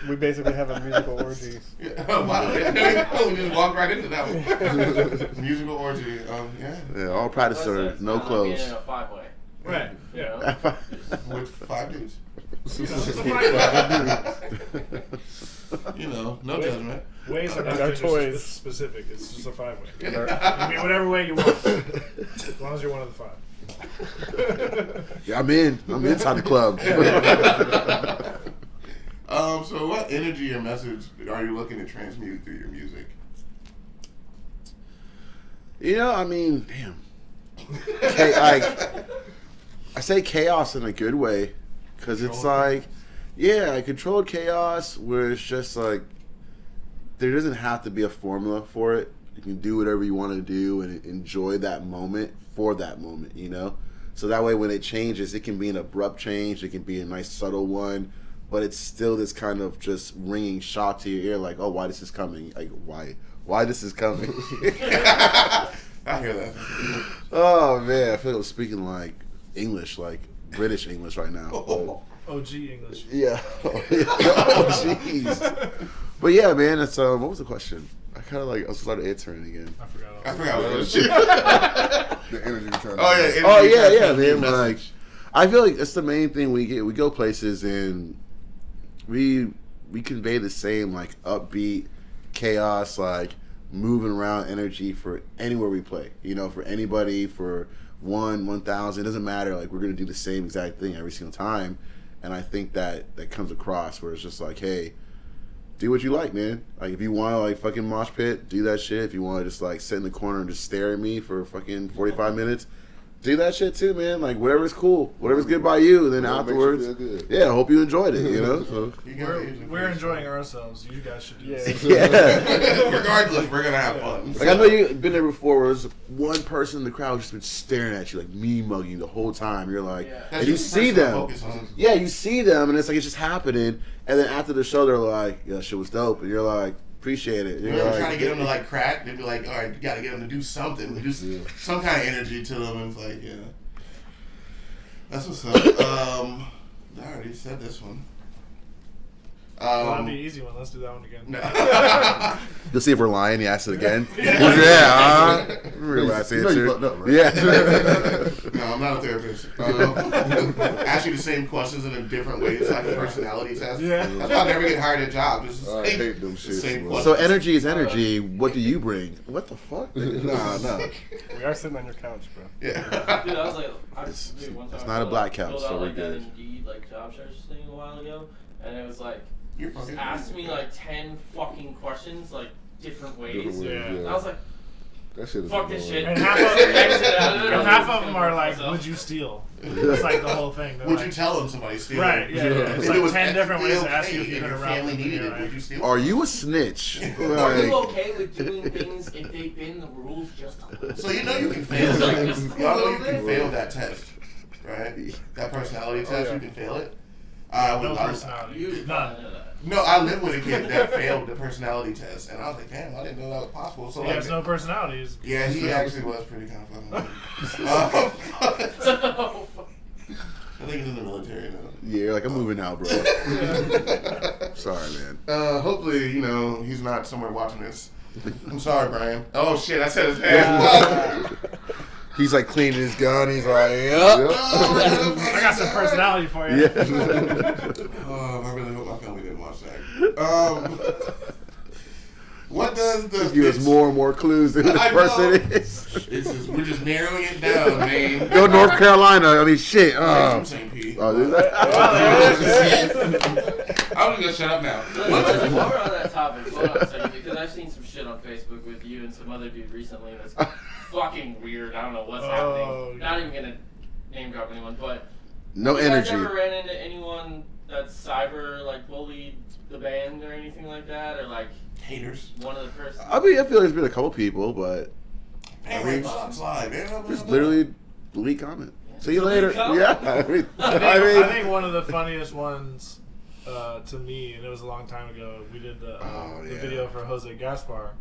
we basically have a musical orgy. Oh, wow. We just walked right into that one. Musical orgy. Yeah. Yeah, all practice are no Being clothes. in a five-way. Right. You Yeah. know? With 5 dudes. You know, it's a five-way. No judgment. Ways are not Our gender toys. specific. It's just a five-way. You mean whatever way you want, as long as you're one of the five. Yeah, I'm in. I'm inside the club. So what energy or message are you looking to transmute through your music? You know, I mean, damn. I say chaos in a good way, because it's like, yeah, controlled chaos where it's just like, there doesn't have to be a formula for it. You can do whatever you want to do and enjoy that moment for that moment, you know? So that way when it changes, it can be an abrupt change, it can be a nice subtle one, but it's still this kind of just ringing shot to your ear, like, oh, why this is coming? Like, why this is coming? I hear that. Oh man, I feel like I'm speaking like English, like British English right now. OG English. Yeah. Oh jeez. But yeah, man, it's what was the question? I kind of like. I started answering again. I forgot what it was. The energy you're trying to Oh yeah, man. Like, I feel like that's the main thing we get. We go places and we convey the same like upbeat, chaos, like moving around energy for anywhere we play. You know, for anybody, for 1,000, it doesn't matter. Like, we're gonna do the same exact thing every single time, and I think that comes across where it's just like, hey, do what you like, man. Like, if you want to like fucking mosh pit, do that shit. If you want to just like sit in the corner and just stare at me for fucking 45 minutes, do that shit too, man. Like, whatever's cool, whatever's good by you. And then afterwards, yeah, I hope you enjoyed it. You know, so. We're enjoying ourselves. You guys should do this. Yeah. Regardless, we're gonna have fun. Like, I know you've been there before where there's one person in the crowd who's just been staring at you, like me mugging the whole time. You're like, and you see them. Yeah, you see them, and it's like it's just happening. And then after the show, they're like, yeah, that shit was dope. And you're like, appreciate it. You're like, trying to get them to like crack. They'd be like, all right, you gotta get them to do something. Do some kind of energy to them. And it's like, yeah. That's what's up. I already said this one. That'll be an easy one. Let's do that one again. You'll see if we're lying. You asked it again. Yeah. Real last answer. You fucked up, right? Yeah. No, I'm not a therapist. Ask you the same questions in a different way. It's like a personality test. Yeah. That's why I never get hired at jobs. I hate them shit. So energy is energy. What do you bring? What the fuck? Nah. We are sitting on your couch, bro. Yeah. Dude, I was like, It's not a black couch, so we're like good. That Indeed like job search thing a while ago, and it was like, You're just fucking asked me like 10 fucking questions, like different ways. Yeah. And I was like, That shit is fuck this annoying. shit. And half of them are like, would you steal? It's like the whole thing. They're Would like, you tell them somebody stealing? Right, yeah. It's If like it was 10 different ways to ask you if okay you're and going to your rob family them. needed it, Right. would you steal? Are you a snitch? Are you Like, okay with doing things if they bend the rules just a little? So you know you can fail. Like, just a Y'all know little you can bit? fail that test, right? That personality test, yeah. you can fail it. No personality. You None. No, I lived with a kid that failed the personality test, and I was like, damn, I didn't know that was possible. So He has no personalities. yeah, he actually was pretty kind of fucking. I think he's in the military now. yeah, like I'm moving out, bro. Sorry, man. Hopefully, you know, he's not somewhere watching this. I'm sorry, Brian. Oh shit, I said his name. He's like cleaning his gun. He's like, yep. I got some personality for you. Yeah. I really hope my family didn't watch that. What does the Give us more and more clues than who this I person know. is. We're just narrowing it down, man. Go North Carolina. I mean, shit. I'm saying P. Oh, is that? I'm just gonna shut up now. While we're on that topic, hold on a second, because I've seen some shit on Facebook with you and some other dude recently that's fucking weird. I don't know what's happening. Not even gonna name drop anyone, but No you guys energy. ever ran into anyone that's cyber like bullied the band or anything like that, or like Haters. one of the persons? I mean, I feel there's been a couple people, but Hey, sucks live, man. just literally delete comment. See you later. comment? Yeah. I think one of the funniest ones to me, and it was a long time ago, we did the video for Jose Gaspar.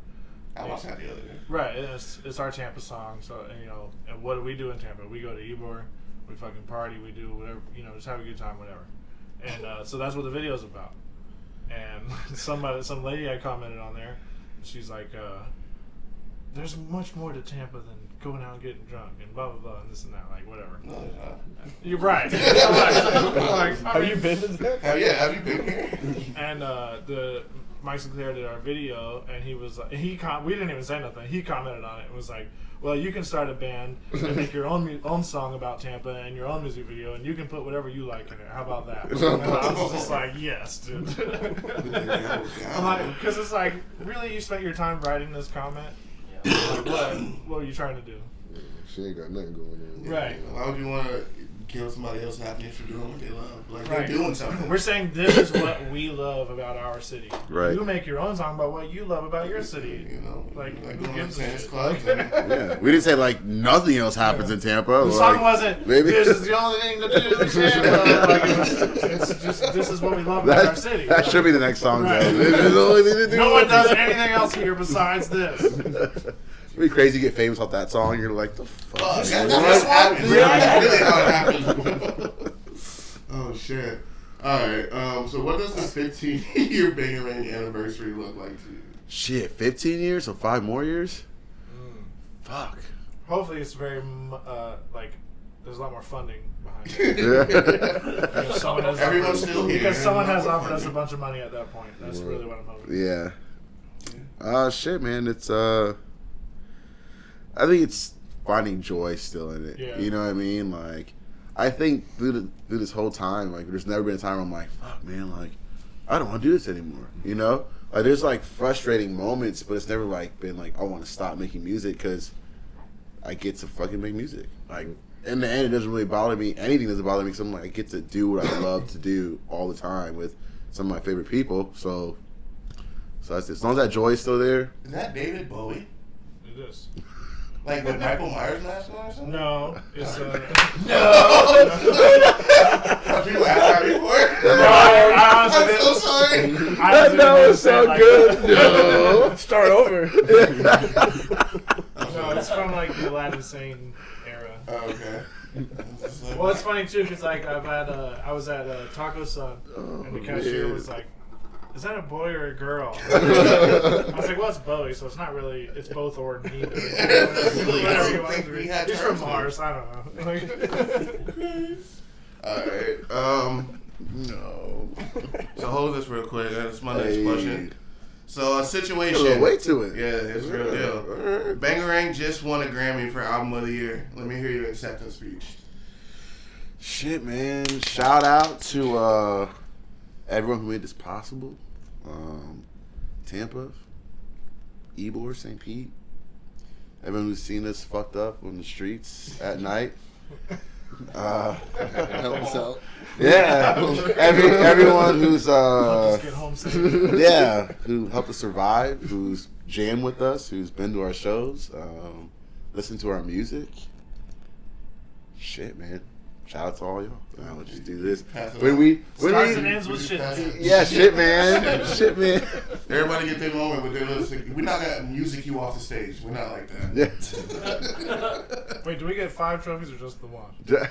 I watched that the other day. Right, and it's our Tampa song, so, and, you know, and what do we do in Tampa? We go to Ybor, we fucking party, we do whatever, you know, just have a good time, whatever. And so that's what the video's about. And some lady had commented on there, and she's like, there's much more to Tampa than going out and getting drunk and blah blah blah and this and that, like whatever. No, there's not. You're right. Have you been to that? Have you been here? And the Mike Sinclair did our video, and he was like, we didn't even say nothing. He commented on it and was like, well, you can start a band and make your own song about Tampa and your own music video, and you can put whatever you like in it. How about that? And I was just like, yes, dude. I'm like, because it's like, really, you spent your time writing this comment? Like, what were you trying to do? Yeah, she ain't got nothing going on. Right. Why would you want to kill somebody else's happiness for doing what they love? Like, Right. they're doing something. We're saying this is what we love about our city. Right. You make your own song about what you love about your city. You know, Like, who going gives to a tennis shit? clubs. Yeah. We didn't say like nothing else happens in Tampa. The Like, song wasn't, maybe- this is the only thing to do in Tampa. Like, it's just, this is what we love about our city. That should be the next song, Right. though. This is the only thing to do. No one does anything else here besides this. It'd be crazy to get famous off that song. You're like, the fuck? That's what happens. Really? That's really how it happens. Oh, shit. Alright, so what does the 15-year Bangarang anniversary look like to you? Shit, 15 years? So 5 more years? Fuck. Hopefully it's very, there's a lot more funding behind it. Everyone's still here. Because someone has offered us a bunch of money at that point. That's really what I'm hoping. Yeah. Shit, man. It's, I think it's finding joy still in it. Yeah. You know what I mean? Like, I think through this whole time, like, there's never been a time where I'm like, fuck, man, like, I don't want to do this anymore. You know? Like, there's, like, frustrating moments, but it's never, like, been, like, I want to stop making music because I get to fucking make music. Like, in the end, it doesn't really bother me. Anything doesn't bother me because I'm like, I get to do what I love to do all the time with some of my favorite people. So that's, as long as that joy is still there. Is that David Bowie? It is. Like with Michael Myers mask on or something? No, it's No! No. Have you laughed at me before? I honestly I'm so sorry. That was so good. No. Start over. No, it's from like the Aladdin Sane era. Oh, okay. Well, it's funny too because like I was at Taco Sun and the cashier was like, "Is that a boy or a girl?" I was like, "Well, it's Bowie, so it's not really. It's both or neither." Whatever you want to be. He's from Mars. I don't know. All right. No. So hold this real quick. That's my next question. So a situation. A little weight to it. Yeah, it's a real deal. Bangarang just won a Grammy for Album of the Year. Let me hear your acceptance speech. Shit, man. Shout out to everyone who made this possible. Tampa, Ybor, St. Pete. Everyone who's seen us fucked up on the streets at night. Help us out. Yeah. Everyone who's Just get home safe. who helped us survive, who's jammed with us, who's been to our shows, listened to our music. Shit, man. Shout out to all y'all. I'll just do this. Starts and ends with shit. Yeah, shit, man. Shit, man. Everybody get their moment with their listening. We're not gonna music you off the stage. We're not like that. Yeah. Wait, do we get 5 trophies or just the one? I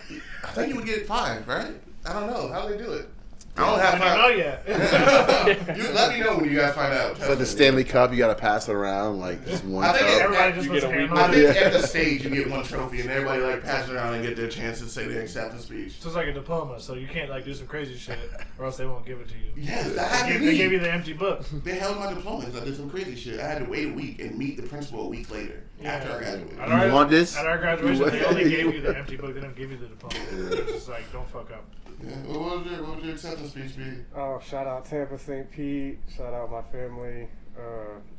think you would get 5, right? I don't know. How do they do it? I don't have I don't know yet. You let me know when you guys find out. It's like the Stanley Cup, you gotta pass it around like just one I think cup. Everybody just You puts get a a hand week. on I it. think at the stage you get one trophy and everybody like pass it around and get their chance to say their acceptance speech. So it's like a diploma, so you can't like do some crazy shit, or else they won't give it to you. Yes, that had to They gave you be. the empty book. They held my diploma because I did some crazy shit. I had to wait a week and meet the principal a week later after I graduated. At You want this? At our graduation, You they want- only gave you the empty book. They didn't give you the diploma. They're just like, don't fuck up. Yeah. What would your acceptance speech be? Oh, shout out Tampa, St. Pete. Shout out my family.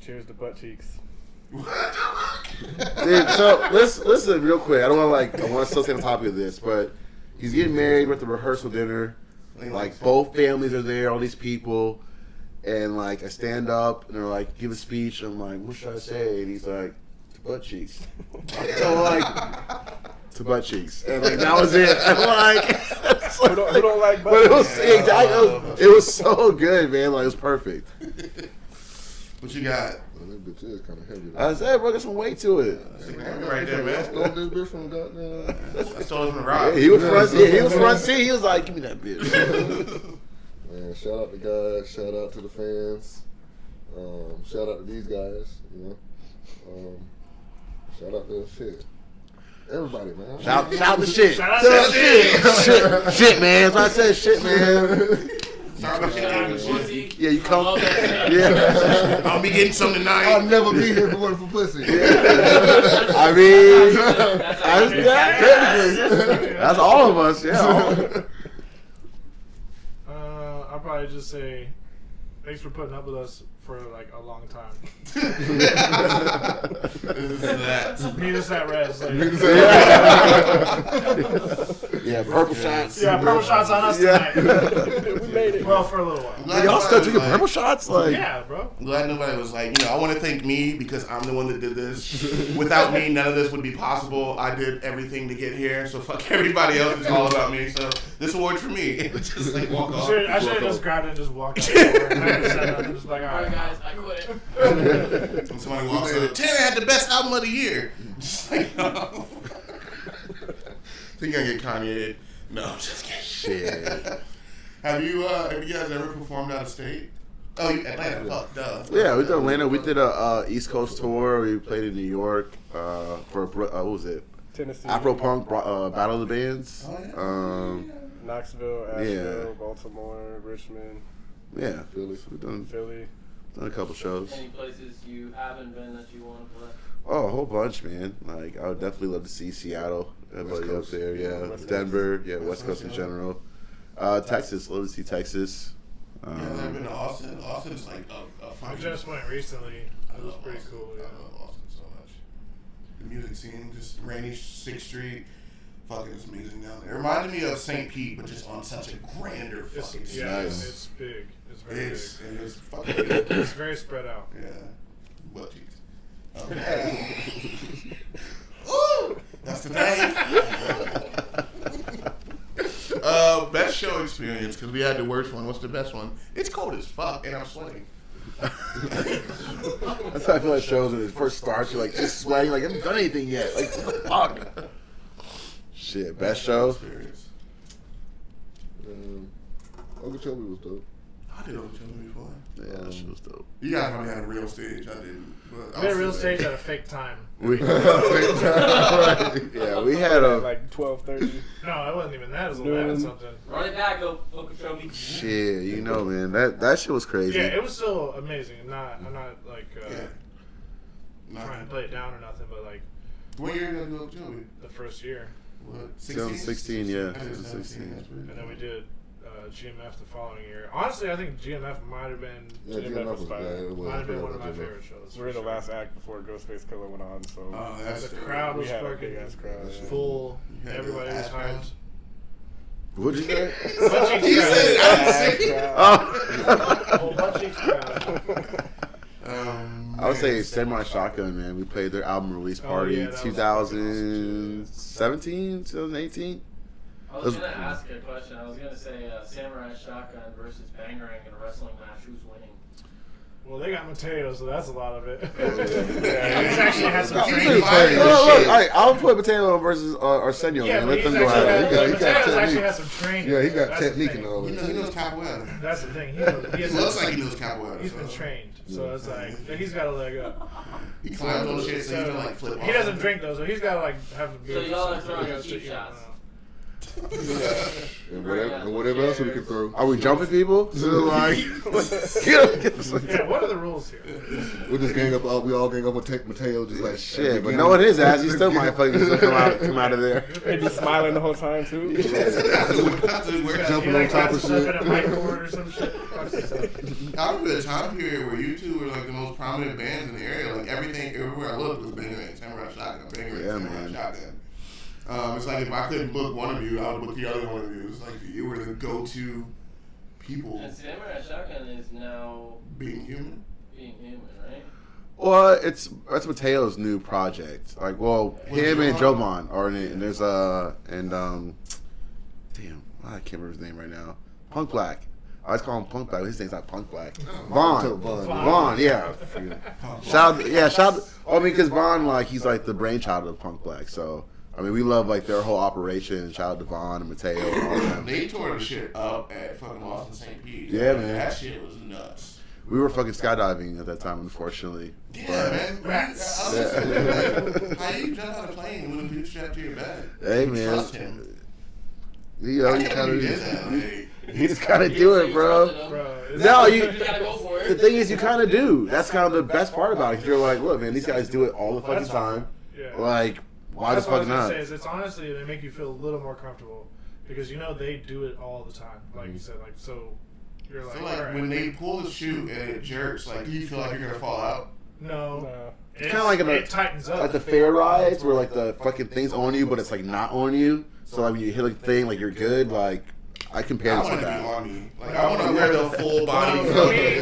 Cheers to butt cheeks. Dude, so listen real quick. I want to still stay on the topic of this, but he's getting married. We're at the rehearsal dinner. Like both families are there, all these people, and like I stand up and they're like, give a speech. I'm like, what should I say? And he's like, to butt cheeks. So like, to butt cheeks, and like that was it. I'm like, Who don't like butt but it was cheeks? exactly, it was so good, man. Like it was perfect. What you got? Well, that bitch is kind of heavy. I said, bro, get some weight to it. Right there, I man. stole this bitch from goddamn. I stole it from Rob. Yeah, he was front. Yeah, he was front seat. He was like, give me that bitch. Man, shout out to guys. Shout out to the fans. Shout out to these guys. You know. Shout out to shit. Everybody, man. Shout the shit. Shout out to the Shit, man. That's why I said shit, man. Sorry about Shout out to your Pussy. Yeah, you come. I love that. Yeah. I'll be getting some I'll tonight. never be here if it wasn't for pussy. I mean, That's that's all of us. Yeah. I'll probably just say, thanks for putting up with us for like a long time. That. Meet us at Res. Like, Yeah, purple shots. yeah, purple shots on us Yeah. tonight. We made it. Well, for a little while. Y'all still taking purple shots? Like, Yeah, bro. I'm glad nobody was like, I want to thank me because I'm the one that did this. Without me, none of this would be possible. I did everything to get here, so fuck everybody else. It's all about me. So this award for me. Just like walk off. I should have just grabbed it and just walked out. I just said nothing, just like, all Alright, right. guys, I quit. And somebody walks up, Tanner had the best album of the year. Just like, no. So you gonna get Kanye? No, just kidding. shit. Have you guys ever performed out of state? Oh, Atlanta. Fuck, duh. Yeah, we did Atlanta. We did a East Coast tour. We played in New York for what was it? Tennessee, Afro Punk Battle of the Bands. Oh, yeah. Knoxville, Asheville, Baltimore, Richmond, Philly. So we've done a couple shows. Any places you haven't been that you want to play? Oh, a whole bunch, man. Like I would definitely love to see Seattle. Everybody up there, Denver, West Coast in general. Texas, love to see Texas. I've never been to Austin. Austin's like a I fucking. just went recently. It was pretty cool. I love Austin so much. The music scene, just rainy 6th Street, fucking is amazing down there. It reminded me of St. Pete, but just on such a grander fucking scale. Nice. It's big. It's very big. It's fucking big. It's very spread out. Yeah. What cheeks? Okay. Ooh! That's the thing. Best show experience, because we had the worst one. What's the best one? It's cold as fuck, and I'm sweating. That's how I feel like shows when it first starts. You're like just sweating, like I haven't done anything yet. Like what the fuck? Shit, best show. Experience. Okeechobee was dope. I did Okeechobee before. Yeah, that shit was dope. You guys probably had a real stage. I didn't. But We had a real stage at a fake time. We had like 12:30. No, it wasn't even that. It was 11 something. Run it back, Okeechobee. shit, you know, man, that shit was crazy. Yeah, it was still amazing. I'm not like trying to play it down or nothing, but like What year did you go to Okeechobee? the first year, What? 2016, yeah. I did 2016. That's pretty and good. then we did GMF the following year. Honestly, I think GMF might have been GMF was fire. might have been one of my favorite shows. We were the last act before Ghostface Killer went on, so Oh, that's The dope. crowd we was had a fucking big ass crowd. Yeah. full. You had Everybody the was ass hyped. crowds? What'd you say? Butt cheeks He crowd. said it. I didn't say it. Whole butt cheeks crowd. I would say Samurai Shotgun, man. We played their album release party yeah, that was 2017, 2018. I was going to ask a question. I was going to say Samurai Shotgun versus Bangarang in a wrestling match. Who's winning? Well, they got Mateo, so that's a lot of it. Yeah, He's actually had some You training. pretty fire. Look, I'll put Mateo versus Arsenio, Yeah, man. but Let them he's go actually at it. He got Mateo's actually technique. had some training. Yeah, he got That's the technique thing. and all He that. knows capoeira. That's the thing. He has He looks like he knows capoeira. He's so. been trained, so it's like he's got a leg up. He climbs on shit, so he can like flip. He doesn't drink though, so he's got to like have. So y'all are throwing cheap shots. And whatever else we can throw. Are we jumping people? So like, Yeah, what are the rules here? We just gang up. We all gang up and take Mateo. Just like shit, but knowing his ass, he still might fucking come out of there. They'd be smiling the whole time too. Jumping on top of shit. In a mic cord or some shit. Fuck yourself. I remember a time period where you two were like the most prominent bands in the area. Like everything, everywhere I looked was Bangarang, Samurai Shotgun, Bangarang, Yeah, Samurai man. Shotgun. It's like if I couldn't book one of you, I would book the other one of you. It's like you were the go-to people. And Samurai Shotgun is now Being human. being human, right? Well, that's Mateo's new project. Like, well, him and Jovan are in it, and there's damn, I can't remember his name right now. Punk Black. I always call him Punk Black. His name's not Punk Black. Vaughn, yeah. Shout. I mean, because Vaughn, like, he's like the brainchild of Punk Black. So, I mean, we love like their whole operation. Shout out to Vaughn and Mateo and all of them. They tore the shit up at fucking Austin St. Pete. Yeah, man. That shit was nuts. We were fucking skydiving at that time, unfortunately. Yeah, man. Rats. I was just like, how you jump out of a plane with a dude strapped to your back? Hey, man. Trust him. You know, I you can't kind believe you did of, that. Like, you just gotta do it, bro. No, You gotta go for The it. thing is, you kind of do. That's kind of the best part about it. 'Cause you're like, look, man, these guys do it all the fucking time. Yeah. Like, why the That's what I fuck was gonna not? say. Is it's honestly they make you feel a little more comfortable because you know they do it all the time. Like you said, like so you're I like, feel like alright. when they pull the chute and it jerks, like, do you feel like you're gonna fall out? no, No. it's Kinda like it tightens up. Like the fair rides where like the fucking thing's on you, but it's like not on you. So like when you hit a thing, like you're good. Like I compare I it to want to be that. on me. Like, I want to wear the full body.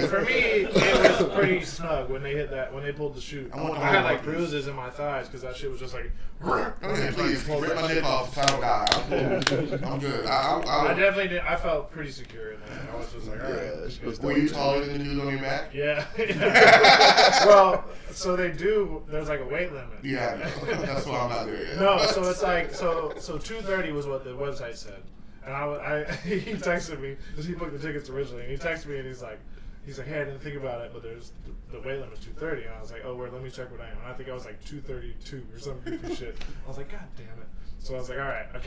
For me, it was pretty snug when they hit that. When they pulled the chute, I want I had like all bruises in my thighs because that shit was just like. Okay, please, rip my dick off so I don't die. I'm cool. I'm good. I definitely did. I felt pretty secure in that. I was just like, all right. Yeah, she was Were you taller than the dude on your back? Yeah. Well, so they do. There's like a weight limit. Yeah, that's why I'm not there yet. No, so it's like so 230 was what the website said, And he texted me because he booked the tickets originally. And he texted me and he's like, hey, I didn't think about it, but the weight limit is 230. And I was like, oh, wait, let me check what I am. And I think I was like 232 or some goofy shit. I was like, God damn it. So I was like, all right, I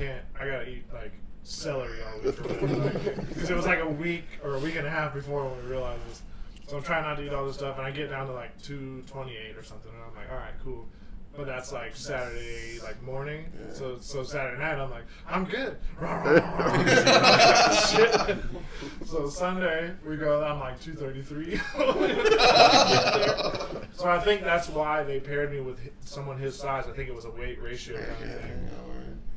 gotta eat like celery all week because it was like a week or a week and a half before when we realized this. So I'm trying not to eat all this stuff, and I get down to like 228 or something, and I'm like, all right, cool. But that's like Saturday like morning. So Saturday night I'm like, I'm good. Shit. So Sunday we go. I'm like 233. So I think that's why they paired me with someone his size. I think it was a weight ratio kind of thing.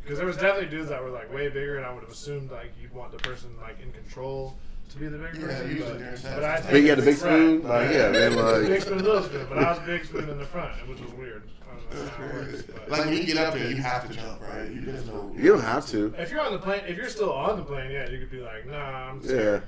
Because there was definitely dudes that were like way bigger, and I would have assumed like you'd want the person like in control to be the big person. But I think the big spoon. big spoon, little spoon. But I was big spoon in the front, which was weird. Like when you get up there, you have to jump, right? You don't have to. If you're on the plane, if you're still on the plane, yeah, you could be like, nah, I'm scared.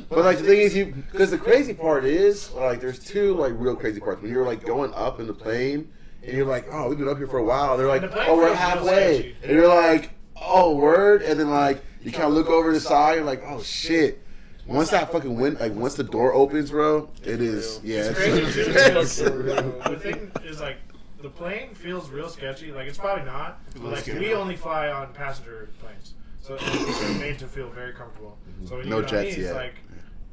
But like the thing is, because the crazy part is like there's two like real crazy parts when you're like going up in the plane and you're like, oh, we've been up here for a while. They're like, oh, we're halfway, and you're like, oh, word, and then like you kind of look over the side, you're like, oh shit. Once that fucking wind, like once the door opens, bro, it is It's crazy too. The thing is like. The plane feels real sketchy. Like, it's probably not. But, like, we only fly on passenger planes. So it's made to feel very comfortable. So when you no get on jets these, yet. like,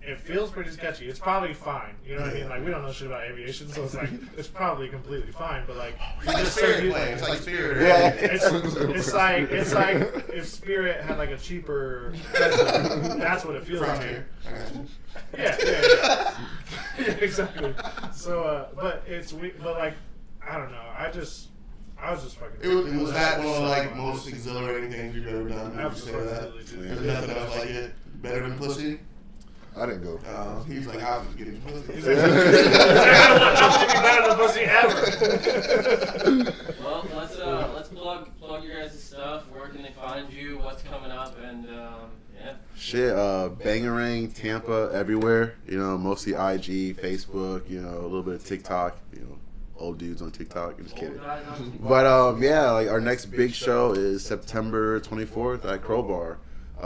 it feels pretty sketchy. It's probably fine. You know what I mean? Like, we don't know shit about aviation, so it's like, it's probably completely fine. But, like, it's like a Spirit plane. It's like Spirit. Yeah. It's like if Spirit had, like, a cheaper Tesla. That's what it feels like. Yeah, exactly. So, but like, I don't know. I was just fucking. It was that one of the like most exhilarating things you've ever done. Absolutely. There's nothing else like it. Better than pussy. I didn't go. He's like, I was getting pussy. He's like, I want to be better than pussy ever. Well, let's plug your guys' stuff. Where can they find you? What's coming up? And yeah. Shit, Bangarang, Tampa, everywhere. You know, mostly IG, Facebook. You know, a little bit of TikTok. You know. Old dudes on TikTok. I'm just kidding. But yeah, like our next big show is September 24th at Crowbar.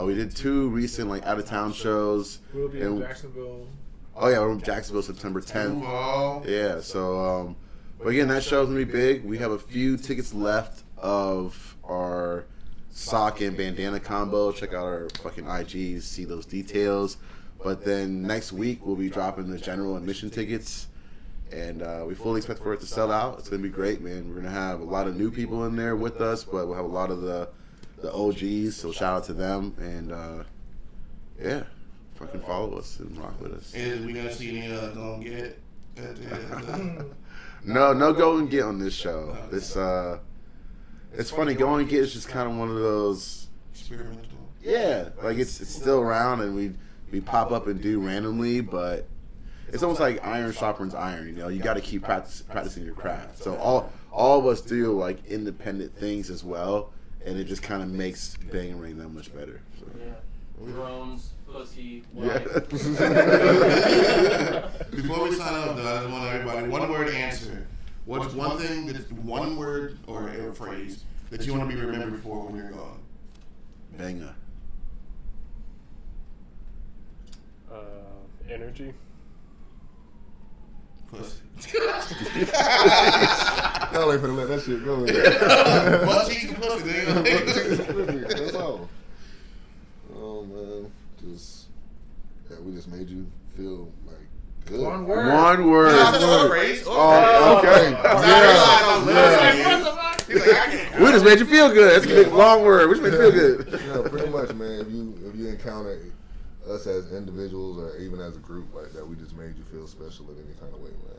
We did 2 recent like out of town shows. We'll be in Jacksonville. Oh yeah, we're in Jacksonville September 10th. Wow. Yeah, so but again, that show's gonna be big. We have a few tickets left of our sock and bandana combo. Check out our fucking IGs, see those details. But then next week we'll be dropping the general admission tickets. And we fully expect for it to sell out. It's going to be great, man. We're going to have a lot of new people in there with us, but we'll have a lot of the OGs, so shout out to them. And, yeah, fucking follow us and rock with us. And we going to see any Go and Get? No Go and Get on this show. It's funny. Go and Get is just kind of one of those... Experimental. Yeah, like it's still around, and we pop up and do randomly, but... It's almost like iron sharpens iron, you know. You got to keep practicing your craft. So all of us do like independent things as well, and it just kind of makes Bangarang that much better. So. Yeah. Drones, pussy, wife. Yeah. Before we sign off, though, I just want everybody one word answer. What's one thing that's one word or a phrase that you want to be remembered for when you're gone? Banger. Energy. Pussy. Y'all ain't finna let that shit go. Butt cheeks and pussy, That's all. Oh man, we just made you feel like good. One word. One word. No, phrase. Oh, okay. Yeah. We just made you feel good. That's a big long word. We just made you feel good. Yeah, pretty much, man. If you encounter us as individuals or even as a group like that, we just made you feel special in any kind of way, man.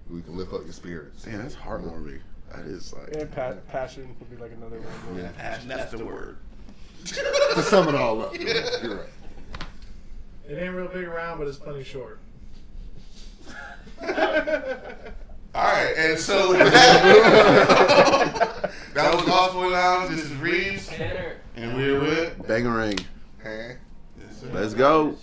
We can lift up your spirits. Man, that's heartwarming. That is like... And passion would be like another one. Yeah, passion, that's the word. To sum it all up. Yeah. You're right. It ain't real big around, but it's plenty short. All right, and so that was Lost Boy Lounge. This is Reeves. Tanner. And we're with Bangarang. Hey. Yes, sir. Let's go.